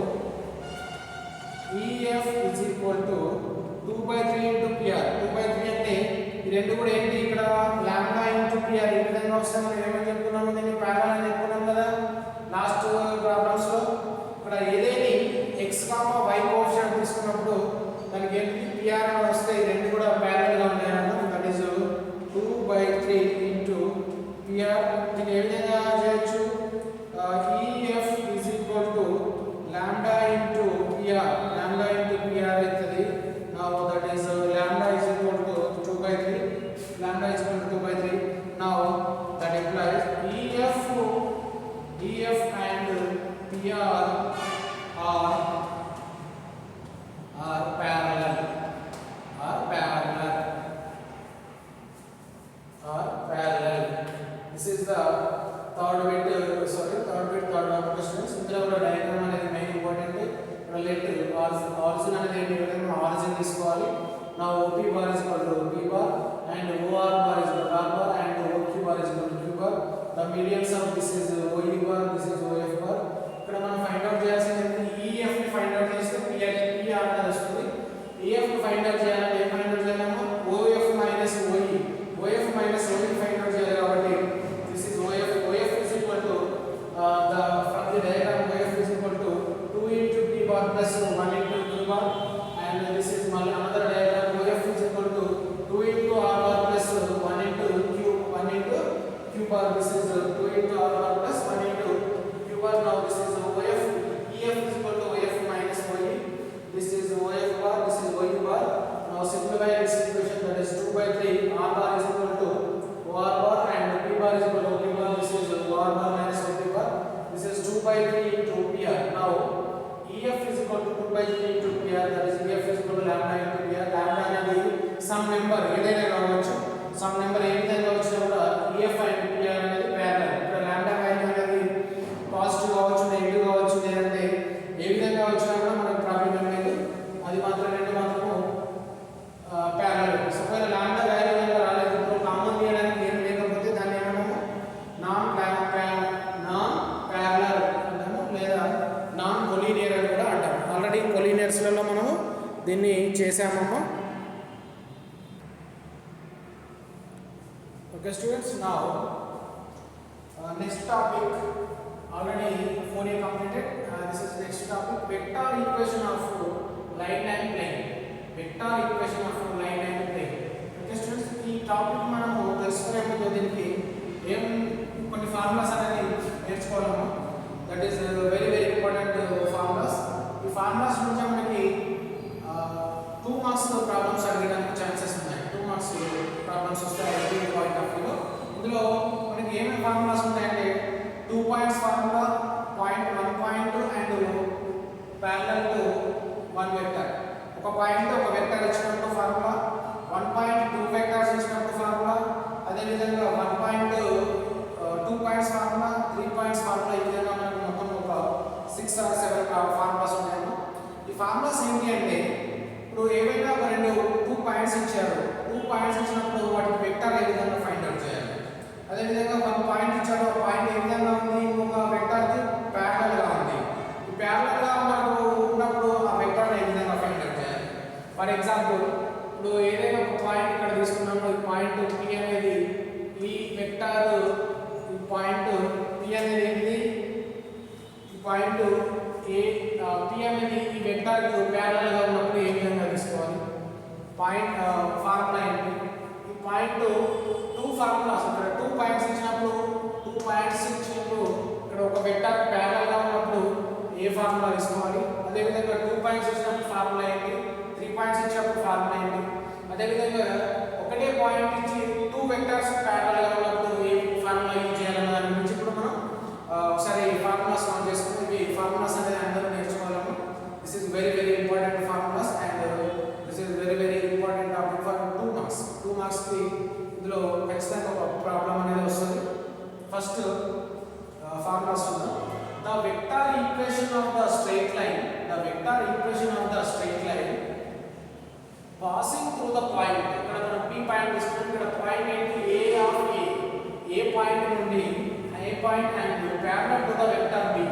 S1: EF is equal to 2 by 3 into PR. 2 by 3 అంటే ఈ రెండు కూడా ఏంటి? ఇక్కడ lambda into PR ఈ విధంగా వస్తే మనం ఏమని చెప్పుకున్నాము? దీన్ని parallel అని చెప్పుకున్నాం కదా లాస్ట్ ప్రాబ్లమ్స్ లో. ఇక్కడ ఏదేని x, y కోఎఫిషియంట్ తీసుకున్నప్పుడు దానికి ఏంటి? PR అని వస్తే ఈ రెండు కూడా parallel గా ఉంటాయన్నమాట. That is 2 by 3 into PR. దీన్ని ఏ విధంగా చేయొచ్చు? EF is equal to lambda into PR. Lambda into PR అవుతుంది. Now that is lambda is equal to 2 by 3. Lambda is equal to 2 by 3. Now that implies EF and PR are parallel. This is the third questions. ఇందులో కూడా diagram అనేది main important. Relative origin అనేది ఏ విధంగా origin తీసుకోవాలి. నా OP bar is equal to OP bar and OR bar is equal to R bar and OQ bar is equal to Q bar. The medians of this is OE bar, this is OF bar. ఇక్కడ మనం find out చేయాల్సింది EF ని find out చేస్తే PR అనేది వస్తుంది. EF ని find out చేయాలంటే ఏం ఫైండ్ అవుట్ చేయాలమ్మా? OF minus OE. OF minus OE find out చేయాలి కాబట్టి this is OF. OF is equal to from the diagram OF is equal to 2 into P bar plus 1 into Q bar and this is another diagram OF is equal to 2 into R bar plus 1 into Q bar. This is 2 into R bar plus by 3 into PR. Now EF is equal to 2 by 3 into PR, that is EF is equal to lambda into PR. Lambda అనేది some number ఏదైనా కావచ్చు, some number ఏ విధంగా వచ్చినా కూడా EF and PR అనేది parallel. ఇక్కడ lambda value అనేది positive కావచ్చు, నెగటివ్ కావచ్చు, లేదంటే ఏ విధంగా వచ్చినా కూడా మనకు ప్రాబ్లం ఏం లేదు. అది మాత్రం రెండు మాత్రము parallel. సో ఒకవేళ lambda వాల్యూ కనుక రాలేదు, ఇప్పుడు కామన్ తీయడానికి ఏం లేకపోతే దాన్ని ఏమన్నాము నాన్ ప్యారలల్ అంటాము, లేదా నాన్ కొలీనియర్ అని కూడా అంటాము. ఆల్రెడీ కొలీనియర్స్లలో మనము దీన్ని చేసామమ్మా. Okay students, now next topic, already Fourier completed. This is next topic, vector equation of line and plane. Vector equation of line and plane. Okay students, ఈ topic మనము తెలుసుకునే ముందు దీనికి ఏం కొన్ని ఫార్ములాస్ అనేది నేర్చుకోవాలమ్మా. That is very very important formulas. ఈ ఫార్ములాస్ నుంచి మనకి 2 మార్క్స్ ప్రాబ్లమ్స్ అడగడానికి ఛాన్సెస్ ఉన్నాయి. 2 మార్క్స్ ప్రాబ్లమ్స్ వస్తాయి ఎవ్రీ పాయింట్ ఆఫ్ వ్యూలో. ఇందులో మనకి ఏమేమి ఫార్ములాస్ ఉంటాయంటే 2 points formula, point 1 point and parallel to 1 vector. ఒక పాయింట్ ఒక వెక్టర్ ఇచ్చినప్పుడు ఫార్ములా, 1 పాయింట్ 2 వెక్టర్స్ ఇచ్చినప్పుడు ఫార్ములా, అదేవిధంగా 1 point 2 points formula, 3 points formula. ఈ విధంగా మనకు మొత్తం ఒక 6 or 7 ఫార్ములాస్ ఉన్నాయమ్మా. ఈ ఫార్ములాస్ ఏంటి అంటే ఇప్పుడు ఏవైనా ఒక 2 పాయింట్స్ ఇచ్చారు, 2 పాయింట్స్ ఇచ్చినప్పుడు వాటికి వెక్టర్ ఏ విధంగా ఫైండ్ అవుట్ చేయాలి. అదేవిధంగా 1 పాయింట్ ఇచ్చారు, ఆ పాయింట్ ఏ విధంగా ఉంది, ఇంకొక వెక్టర్కి ప్యారలల్గా ఉంది. ఈ ప్యారలల్గా మనకు ఉన్నప్పుడు ఆ వెక్టర్ ఏ విధంగా ఫైండ్ అవుట్ చేయాలి. ఫర్ ఎగ్జాంపుల్ ఇప్పుడు ఏదైనా ఒక పాయింట్ ఇక్కడ తీసుకున్నప్పుడు ఈ పాయింట్ P అనేది ఈ వెక్టర్, ఈ పాయింట్ P అనేది ఏంటి, ఈ పాయింట్ P అనేది ఈ వెక్టర్కి ప్యారలల్గా ఉన్నప్పుడు ఏ విధంగా తీసుకోవాలి. పాయింట్ ఫార్ములా ఏంటి, ఈ పాయింట్ 2 ఫార్ములాస్, ఇక్కడ 2 పాయింట్స్ ఇచ్చినప్పుడు 2 పాయింట్స్ ఇచ్చినప్పుడు ఇక్కడ ఒక వెక్టర్ ప్యారలల్గా ఉన్నప్పుడు ఏ ఫార్ములా తీసుకోవాలి. అదేవిధంగా 2 పాయింట్స్ ఇచ్చినప్పుడు ఫార్ములా ఏంటి, 3 పాయింట్స్ ఇచ్చినప్పుడు ఫార్ములా ఏంటి. అదేవిధంగా ఒకటే పాయింట్ ఇచ్చి 2 వెక్టర్స్ ప్యారలల్గా ఉన్నప్పుడు ఏ ఫార్ములా యూజ్ చేయాలన్న దాని గురించి ఇప్పుడు మనం ఒకసారి ఫార్ములాస్ ఫామ్ చేసుకుని ఈ ఫార్ములాస్ అనేది అందరూ నేర్చుకోవాలము. This is very very important formulas and this is very very important topic for 2 marks. 2 మార్క్స్కి ఇందులో ఖచ్చితంగా ఒక ప్రాబ్లం అనేది వస్తుంది. ఫస్ట్ ఫార్ములాస్ చూద్దాం. The vector equation of the straight line, the vector equation of the straight line passing through the point. ఇక్కడ మనం P point తీసుకుంటే ఇక్కడ పాయింట్ ఏంటి, A of A, A point నుండి A point and parallel to the vector B,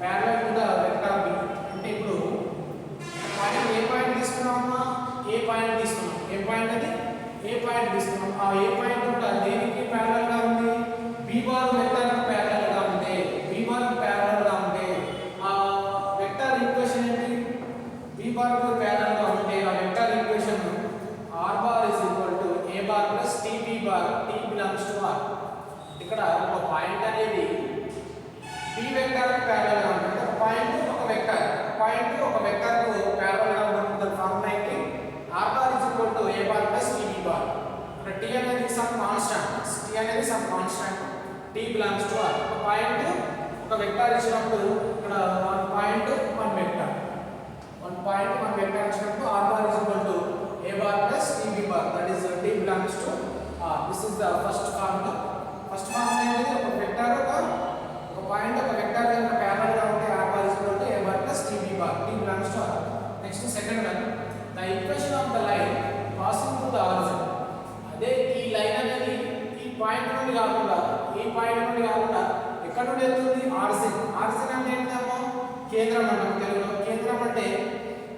S1: parallel to the vector B. అంటే ఇప్పుడు point A point తీసుకున్నామా, A point తీసుకున్నాం, ఏ point అది ఏ పాయింట్ తీసుకున్నాం. ఆ ఏ పాయింట్ కూడా దేనికి ప్యారలల్గా ఉంది, B బార్ వెక్టర్కి ప్యారలల్గా ఉంటే, B బార్ ప్యారలల్గా ఉంటే ఆ వెక్టర్ ఈక్వేషన్ ఏంటి, B బార్కు ప్యారలల్గా ఉంటే ఆ vector equation R bar is equal to A bar plus TB bar, T belongs to R. ఇక్కడ ఒక పాయింట్ అనేది B వెక్టర్కి ప్యారలల్గా ఉంటుంది. ఒక పాయింట్ ఒక వెక్టర్, పాయింట్ ఒక వెక్టర్కు ప్యారలల్గా ఉన్నప్పుడు ఫార్ములా ఏంటి, R bar is equal to A bar plus TB bar. ఇక్కడ T అనేది సమ్ కాన్స్టాంట్, T అనేది some constant, T belongs to R. ఒక పాయింట్ ఒక వెక్టర్ ఇచ్చినప్పుడు ఇక్కడ 1 పాయింట్ 1 వెక్టర్, 1 పాయింట్ 1 వెక్టర్ ఇచ్చినప్పుడు R bar is equal to A bar plus TB bar, that is T belongs to R. This is the first formula. First formula ఏంటి, ఒక vector ఒక point ఒక vector కనుక ప్యారలల్గా ఉంటే R bar is equal to A bar plus TB bar, T belongs to R. Next second one, the equation of the line passing through the origin. అదే ఈ line అనేది ఈ పాయింట్ నుండి కాకుండా, ఈ పాయింట్ నుండి కాకుండా ఎక్కడ నుండి వెళ్తుంది, ఆరిజిన్. ఆరిజిన్ అంటే ఏంటమ్మా, కేంద్రం అంటాం తెలుగులో. కేంద్రం అంటే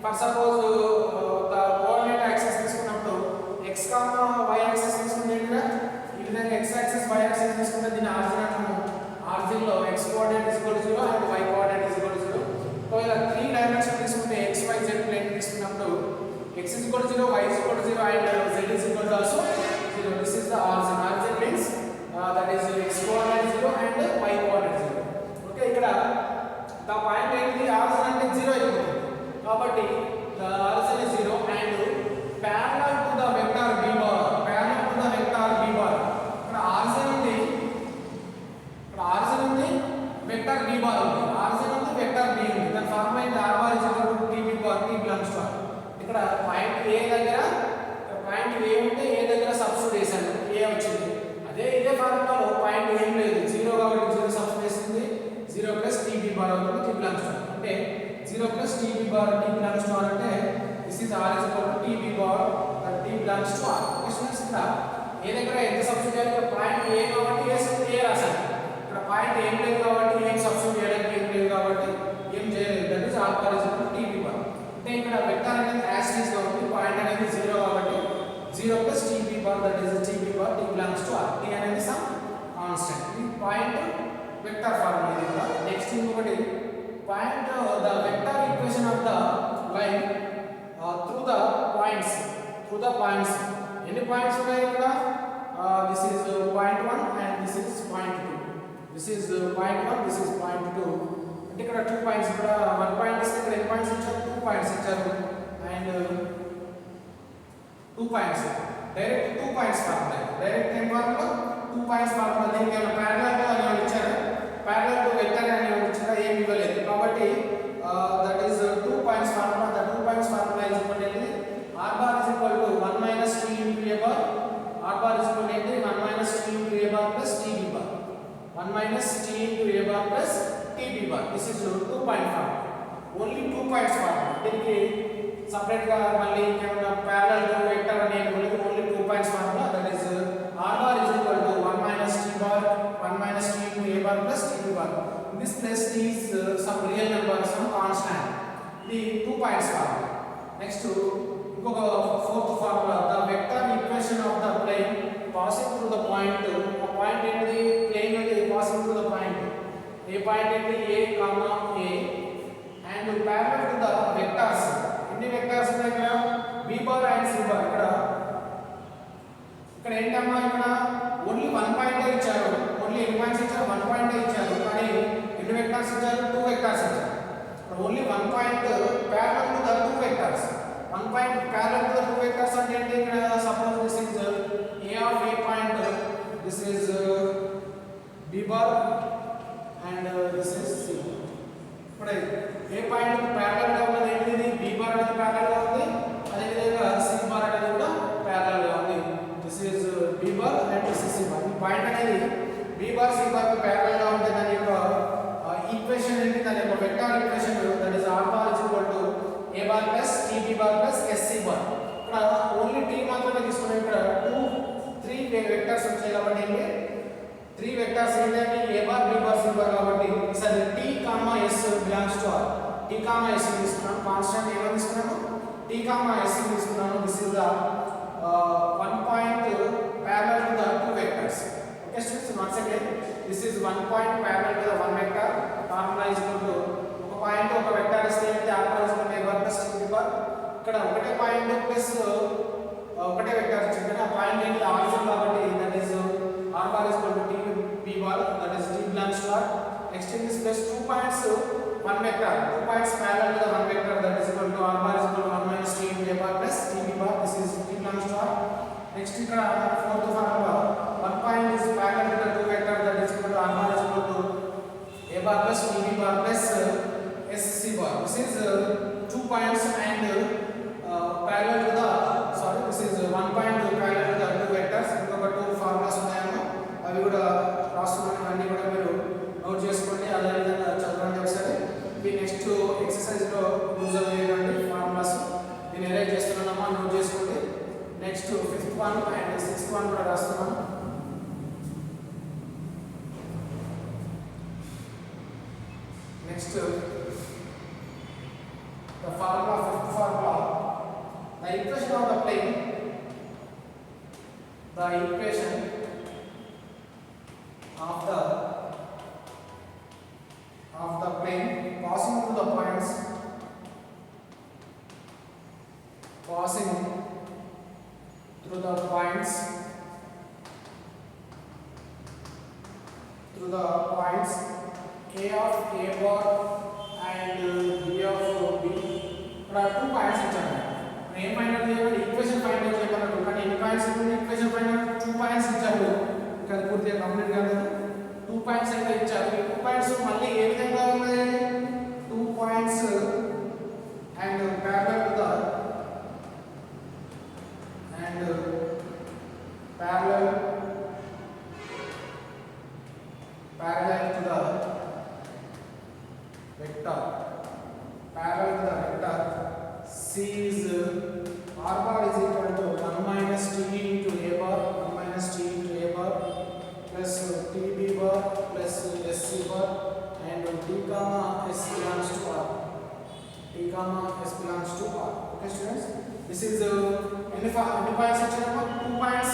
S1: for suppose the coordinate axis తీసుకున్నప్పుడు x, y యాక్సిస్ తీసుకుంటే ఈ విధంగా x యాక్సిస్ y యాక్సిస్ తీసుకుంటే దీన్ని ఆరిజిన్ అంటాము. ఆరిజిన్ లో x coordinate is equal to 0 and y coordinate is equal to 0. ఒకవేళ 3 డైమెన్షన్ తీసుకుంటే x y z ప్లేన్ తీసుకున్నప్పుడు x is equal to 0, y is equal to 0 and z is equal to also 0. This is the origin. Origin means that is x coordinate 0 and y coordinate 0. Okay, ఇక్కడ the point ఏంటి, origin అంటే 0 అయిపోతుంది. కాబట్టి the origin is 0 and parallel to the vector b bar, parallel to the vector b bar. ఇక్కడ origin ఉంది, ఇక్కడ origin ఉంది, vector b bar ఉంది. ఇక్కడ పాయింట్ ఏ దగ్గర పాయింట్ ఏ ఉంటే ఏ దగ్గర సబ్స్టిట్యూట్ చేశాను ఏ వచ్చింది. అదే ఇదే ఫార్ములాలో పాయింట్ ఏం లేదు 0 కాబట్టి 0 సబ్స్టిట్యూట్ చేసింది 0 ప్లస్ టీబీ బార్ అవుతుంది టీ బిలాంగ్స్ టు అంటే 0 plus TB bar tea belongs to అంటే this is r is equal to TB bar that t belongs to r. Questions ఇక్కడ ఏ దగ్గర ఎంత సబ్స్టిట్యూట్ చేయాలి. ఇక్కడ పాయింట్ ఏ కాబట్టి ఏ రాశాను. ఇక్కడ పాయింట్ ఏం లేదు కాబట్టి ఏం సబ్స్టిట్యూట్ చేయడానికి ఏం లేదు కాబట్టి ఏం చేయలేదు. That is R bar is equal to TB bar. అంటే ఇక్కడ వెక్టర్ అనేది యాజ్ ఇట్ ఈస్ కాబట్టి పాయింట్ అనేది 0 కాబట్టి 0 plus TB bar that is TB bar tea belongs to R. T అనేది సమ్ కాన్స్టెంట్. ఈ పాయింట్ వెక్టర్ ఫార్ములా ఇది కూడా. నెక్స్ట్ ఇంకొకటి point the vector equation of the line through the points ఎన్ని points ఉన్నాయి ఇక్కడ. This is point 1 and this is point 2. This is point 1 this is point 2. అంటే ఇక్కడ 2 పాయింట్స్ ఇక్కడ 1 పాయింట్ ఇస్తే ఇక్కడ ఎన్ని పాయింట్స్ ఇచ్చారు 2 పాయింట్స్ ఇచ్చారు and 2 points direct 2 points formula. Direct ఏం ఫార్ములా 2 పాయింట్స్ ఫార్ములా. దీనికి ఏమైనా ప్యారలల్ టు అని ఇచ్చారు. ప్యారలల్ టు వెక్టర్ అని ఇచ్చారా ఏమి ఇవ్వలేదు కాబట్టి that is 2 points formula. The 2 points formula is equal to r bar is equal to 1 minus t into a bar. R bar is equal to 1 minus t into a bar plus tb bar. 1 minus t into a bar plus tb bar. This is 2 point formula. Only 2 points formula. దీనికి separate గా మళ్ళీ ఇంకేమైనా parallel to vector అని ఏమి లేదు. Only 2 points formula. That is r bar is equal to 1 minus t bar 1 minus t into a bar plus tb bar. In this place is some real number, some constant. The 2 points formula. Next ఇంకొక fourth formula the vector equation of the plane passing through the point. ఆ point ఏంటి plane అంటే passing through the point. A point ఏంటి A comma A and parallel to the vectors. ఎన్ని vectors ఉన్నాయి ఇక్కడ b bar and c bar. ఇక్కడ ఏంటమ్మా ఇక్కడ ఓన్లీ 1 పాయింట్ ఇచ్చారు. ఓన్లీ ఎన్ని పాయింట్స్ ఇచ్చారు 1 పాయింట్ ఇచ్చారు. కానీ ఎన్ని వెక్టర్స్ ఇచ్చారు 2 వెక్టర్స్ ఇచ్చారు. Only 1 point parallel to the 2 vectors. 1 point parallel to the 2 vectors అంటే ఏంటి ఇక్కడ suppose this is a of a point this is b bar and this is c. ఇప్పుడు a పాయింట్ కి ప్యారలల్ గా ఉన్నది ఏంటిది b bar అనేది parallel గా ఉంది. అదే విధంగా c bar అనేది కూడా ప్యారలల్ గా ఉంది. this is b bar and this is c bar. ఈ పాయింట్ అనేది b bar c bar కి ప్యారలల్ గా ఉంటే దాని యొక్క ఈక్వేషన్ ఏంటి దాని యొక్క vector equation that is r bar is equal to a bar plus tb bar plus sc bar. ఇక్కడ ఓన్లీ t మాత్రమే తీసుకున్నాం. ఇక్కడ 3 వెక్టర్స్ వచ్చాయి కాబట్టి 3 వెక్టర్స్ ఏంటంటే a bar b bar c bar కాబట్టి ఈసారి t comma s belongs to r. t comma s తీసుకున్నాను. కాన్స్టెంట్ ఏమని తీసుకున్నాను t కామా s తీసుకున్నాను. This is the 1 point parallel to the 2 vectors. Okay students once again this is 1 point parallel to the 1 vector. Formula is equal to point ఒక vector ఇస్తే r bar is equal to a bar plus tb bar. ఇక్కడ ఒకటే point plus ఒకటే vector ఇచ్చింది. ఆ point ఏంటి origin కాబట్టి that is r bar is equal to tb bar that is t belongs to r. Next in this place 2 points 1 vector 2 points parallel to the 1 vector that is equal to r bar is equal to 1 minus t into a bar plus tb bar. This is t belongs to r. Next ఇక్కడ fourth formula 1 point is parallel to the 2 vector that is equal to r bar is equal to a bar plus tb bar plus sc bar. This is 2 points and parallel to the this is 1 point parallel to the 2 vectors. ఇంకొక 2 formulas ఉన్నాయన్నో అవి కూడా రాస్తున్నాను. అన్నీ కూడా మీరు note చేసుకోండి. అదే విధంగా చదవండి ఒకసారి. ఈ నెక్స్ట్ ఎక్సర్సైజ్ లో యూజ్ అయ్యేటువంటి ఫార్ములాస్ నేను ఎరేంజ్ చేస్తున్నానమ్మా నోట్ చేసుకోండి. Next 5th one and 6th one కూడా రాస్తున్నాను. Next the formula, fifth formula, the equation of the plane, the equation of the plane passing through the points, passing through the points a of a bar and b of b. ఇక్కడ 2 points ఇచ్చాను. నేను ఏం find out చేయాలి equation find out చేయమన్నాడు. కానీ ఎన్ని points ఇచ్చాను equation find out 2 points ఇచ్చాడు. ఇంకా అది పూర్తిగా కంప్లీట్ కాలేదు. 2 పాయింట్స్ అయితే ఇచ్చారు. ఈ 2 పాయింట్స్ మళ్ళీ ఏ విధంగా ఉన్నాయి 2 points and parallel to the vector parallel to the vector C is r bar is equal to 1 minus t into a bar, 1 minus t into a bar plus tb bar plus sc bar, and t comma s belongs to r, t comma s belongs to r. Okay students, this is any points వచ్చినప్పుడు 2 points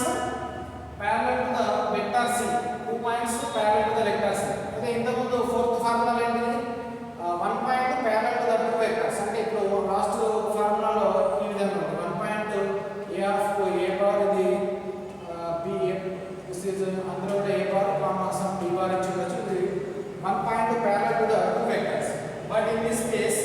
S1: parallel to the vector C, 2 points parallel to the vector C. అదే ఇంతకుముందు fourth formula ఏంటిది, 1 point parallel to the two vectors. అంటే ఇప్పుడు last ఫార్ములాలో ఈ విధంగా ఉంది, 1 point a of a bar ఇది b, this is అందులో a bar comma some b bar ఇచ్చి ఉండొచ్చు. ఇది 1 point parallel to the two vectors, but in this case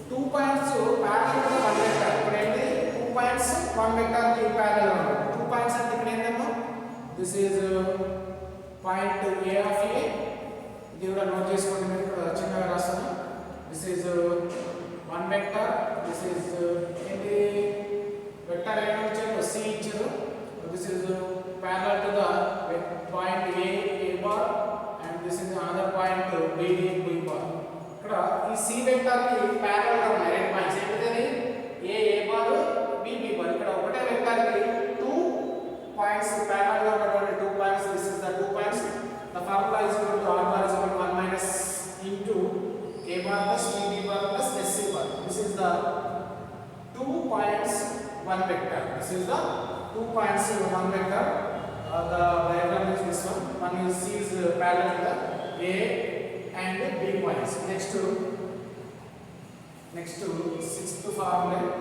S1: 2 points parallel to the one vector. ఇప్పుడు ఏంటి 2 points one vector కి parallel గా ఉంటాయి. 2 points అంటే ఇక్కడ ఏంటమ్మా, this is point a of a, ఇది కూడా నోట్ చేసుకోండి, మీరు ఇక్కడ చిన్నగా రాస్తాను. this is one vector, this is ఏంటి vector ఏమో ఇచ్చారు c ఇచ్చారు. this is parallel to the point a bar and this is another point b bar. ఇక్కడ ఈ c వెక్టర్ కి ప్యారలల్ గా ఉన్నాయి రెండు పాయింట్స్, ఏంటిది a bar b bar. ఇక్కడ ఒకటే వెక్టర్ కి 2 పాయింట్స్ ప్యారలల్ గా ఉన్నటువంటి 2 points, this is the 2 points. the formula is equal to r bar is equal to 1 minus into a bar plus b bar plus sc bar. this is the 2 points one vector, this is the 2 points one vector. the diagram is this one, one is c is parallel to the a and b points. next sixth formula,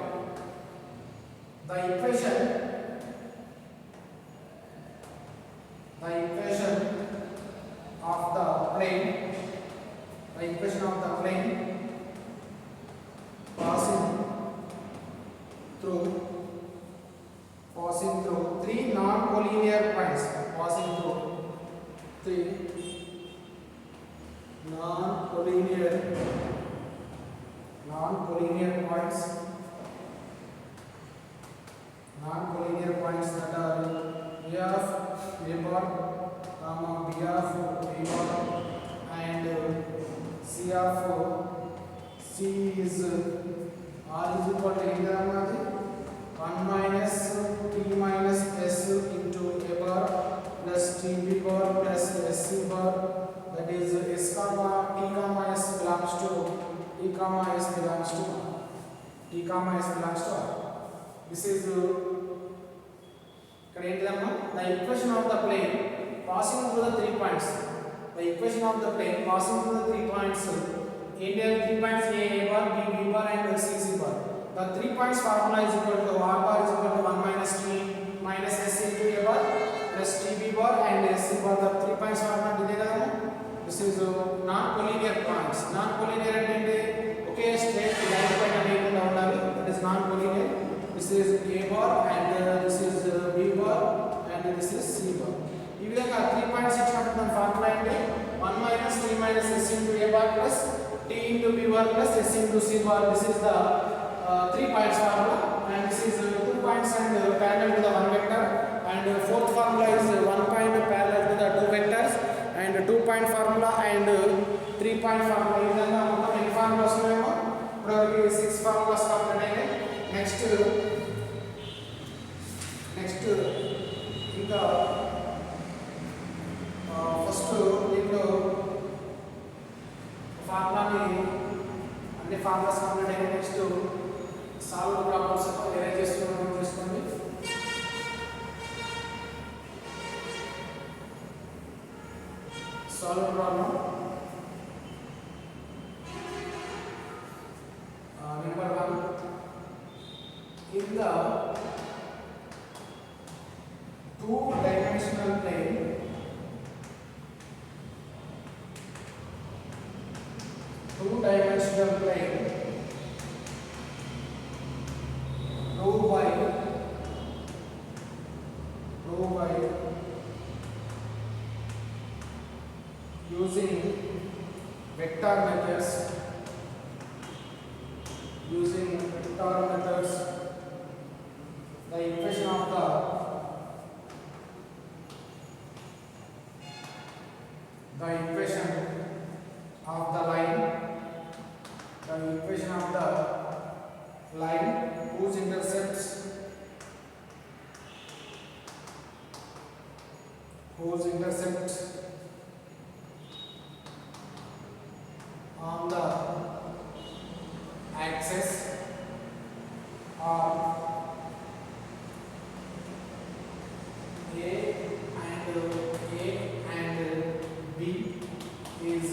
S1: the equation of the plane, passing through 3 non-collinear points, passing through 3 non-collinear points that are a of a bar, comma b of a bar, and c of c is r is equal to either 1 minus t minus s into a bar plus tb bar plus sc bar, that is s comma t comma s belongs to t comma s belongs to r. this is ఇక్కడ ఏంటిదమ్మా, the equation of the plane passing through the 3 points, ఏంటి 3 points a bar b bar and c bar. the 3 points formula is equal to r bar is equal to 1 minus t minus s into a bar plus tb bar and sc bar. the 3 points formula ఇదే కదమ్మా. this is non-collinear points. non-collinear అంటే ఒకే straight line పైన లేకుండా ఉండాలి, that is non-collinear. this is a bar and this is b bar and this is c bar. ఈ విధంగా 3 points ఇచ్చినప్పుడు మన ఫార్ములా ఏంటి, 1 minus t minus s into a bar plus t into b bar plus s into c bar. this is the 3 points formula, and this is 2 points and parallel to the one vector, and fourth formula is 1 point parallel to the two vectors and 2 point formula and 3 point formula. ఈ విధంగా మొత్తం ఎన్ని formulas ఉన్నాయో ఇప్పటివరకు 6 formulas complete అయినాయి. Next ఇంకా first దీంట్లో ఫార్ములాని అన్ని ఫార్ములాస్ కంప్లీట్ అయినాయి. నెక్స్ట్ సాల్వ్ ప్రాబ్లమ్స్ ఎలా చేస్తున్నామో చూసుకోండి. Solve problem number 1, in the two-dimensional plane rho by using vector methods, the equation of the line on the axis are A and B is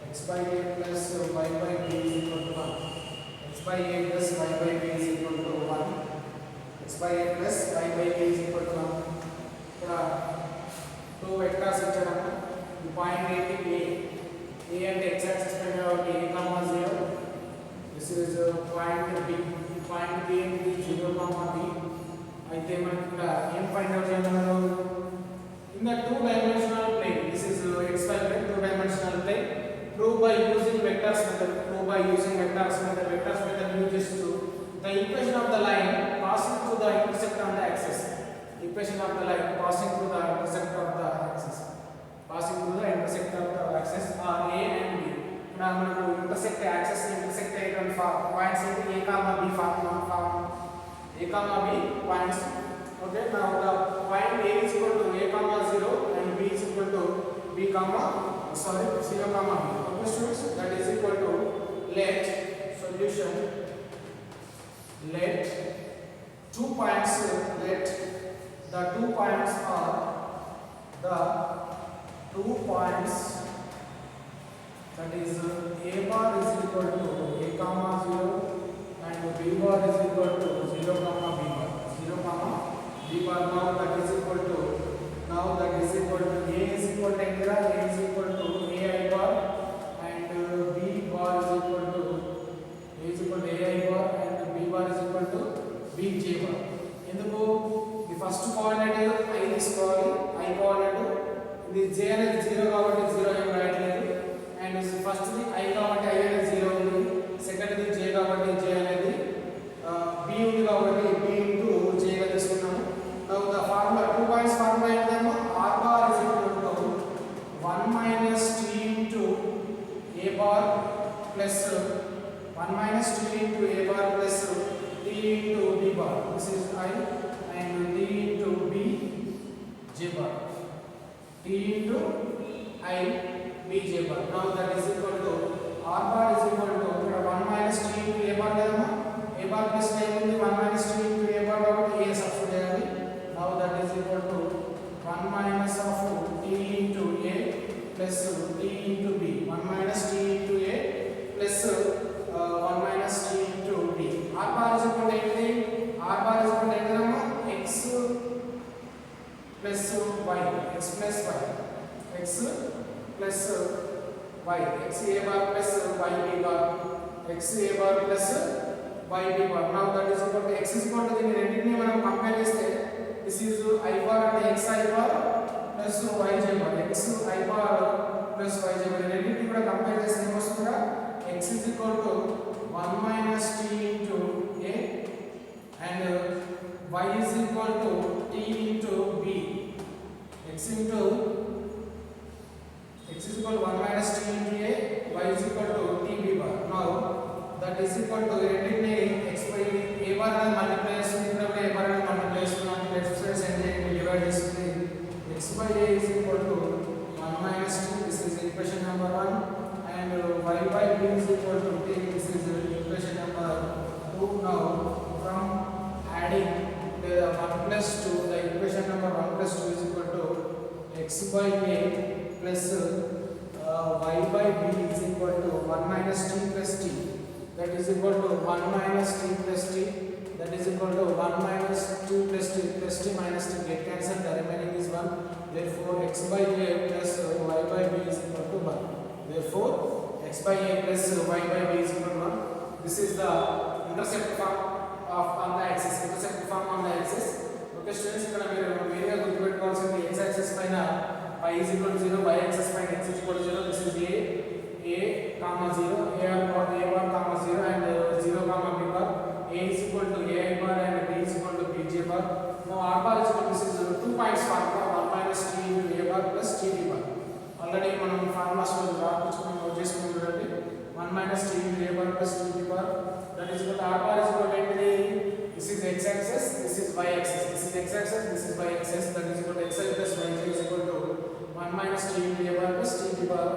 S1: x by a plus y by b is equal to 1. X by a plus y by b is equal to 1. X by a plus y by b is equal to 1. ఇక్కడ two vectors ఇచ్చారన్న ఈ point ఏ అంటే x axis పైన కాబట్టి a, 0. This is point b. Point b అంటే 0, b. అయితే మనకి ఇక్కడ ఏం ఫైండ్ అవుట్ చేయమన్నారు? In the two-dimensional plane, this is xy plane, two-dimensional plane. Prove by using vectors method. Prove by using vectors method. Vectors method uses to the equation of the line passing through the intersect on the axis. Equation of the line passing through the intersect of the axis. Passing through the intersect of the axis are A and B. Now మనకు intersect axis intersect అయ్యేటువంటి points ఏంటి? A, B form A, B points. Okay, now the point A is equal to a, 0 and b is equal to b, 0, b. Okay, students, that is equal to let solution let 2 points let the 2 points are the 2 points that is a bar is equal to a, 0 and b bar is equal to 0, b bar. 0, b bar now that is equal to a is equal to a is equal to ai bar and b bar is equal to ai bar and b bar is equal to bj bar. ఎందుకు ఈ first coordinate i తీసుకోవాలి, i coordinate ఇది j అనేది 0 కాబట్టి 0 ఏం రాయట్లేదు and first the i కాబట్టి i అనేది 0 ఉంది, సెకండ్ ది j కాబట్టి j అనేది b ఉంది కాబట్టి b into j గా తీసుకున్నాము. Now the formula 2 points formula ఏంటంటే r bar is equal to 1 minus t into a bar plus 1 minus t into a bar plus t into b bar. This is I and t into b j bar. T into I b j bar. Now that is equal to r bar is equal to 1 minus t into a bar కదమ్మా, a bar plus ఏముంది 1 minus t into a bar కాబట్టి a substitute చేయాలి. Now that is equal to 1 minus of t into a plus t into b. 1 minus t into a plus 1 minus t into b. R bar is equal to ఏంటి? R bar is equal to ఏంటమ్మా? x plus y. x plus y. x plus y. x a bar plus y b bar. x a bar plus y b bar. Now that is equal to x is equal to దీని రెండింటిని మనం compare చేస్తే this is I bar and x I bar plus y j bar. x I bar plus y j bar రెండింటిని కూడా compare చేస్తే ఏమొస్తుందిరా? x is equal to 1 minus t into a and y is equal to t into b. x is equal to 1 minus t into a, y is equal to t b bar. Now that is equal to రెండింటిని x by a bar అనేది multiply చేస్తుంది, ఇక్కడ కూడా a bar అనేది multiply చేస్తున్నాం, left side centre divide చేస్తుంది. x by a is equal to 1 minus t. This is equation number 1 and y by b is equal to t. This is equation number 2. Now from adding the 1 plus 2, the equation number 1 plus 2 is equal to x by a plus y by b is equal to 1 minus t plus t. That is equal to 1 minus t plus t. That is equal to 1 minus 2 plus t plus t minus t. Get cancelled. The remaining is 1. Therefore, x by a plus y by b is equal to 1. Therefore, x by a plus y by b is equal to 1. This is the intercept form of on the axis. Intercept form on the axis. Okay, students, ఇక్కడ మీరు వేరేగా గుర్తుపెట్టుకోవాల్సింది x axis పైన y is equal to 0, y axis పైన x is equal to 0. This is a comma 0, a bar comma 0 and 0 comma b bar. A is equal to ai bar and b is equal to bj bar. Now r bar is equal to, this is 2 points formula 1 minus t into a bar plus t b bar. Already మనం formulas లో రాసుకున్నాం, note చేసుకున్నాం చూడండి. 1 minus t into a bar plus t b bar. That is equal to r bar is equal to ఏంటిది? This is x axis, this is y axis. This is x axis, this is y axis. That is equal to xi plus yj is equal to 1 minus t into a bar plus t b bar.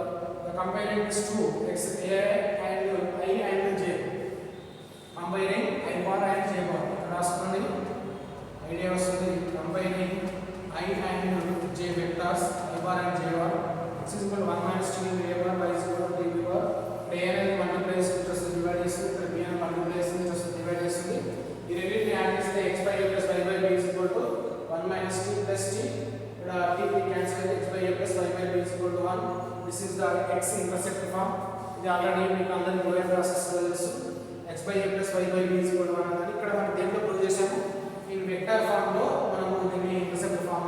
S1: That comparing this two x a and I and j, comparing I bar and j bar ఇక్కడ రాసుకోండి idea వస్తుంది. Comparing I and j vectors I bar and j bar x is equal to 1 minus 2 into a bar y is equal to b bar. a అనేది multiply చేసి వచ్చేస్తుంది divide చేస్తుంది, ఇక్కడ b అనేది multiply చేసి వచ్చేస్తుంది డివైడ్ చేస్తుంది. ఈ రెండింటిని యాడ్ చేస్తే x by a plus y by b is equal to 1 minus t plus t. ఇక్కడ t cancel x by a plus y by b is equal to 1. This is the x intercept form. ఇది already మీకు అందరికీ lower process తెలుసు. x by a plus y by b is equal to 1 అని ఇక్కడ మనం దేంట్లో prove చేసాము, ఈ వెక్టర్ ఫామ్ లో మనము దీన్ని ఇంటర్సెప్ట్ ఫామ్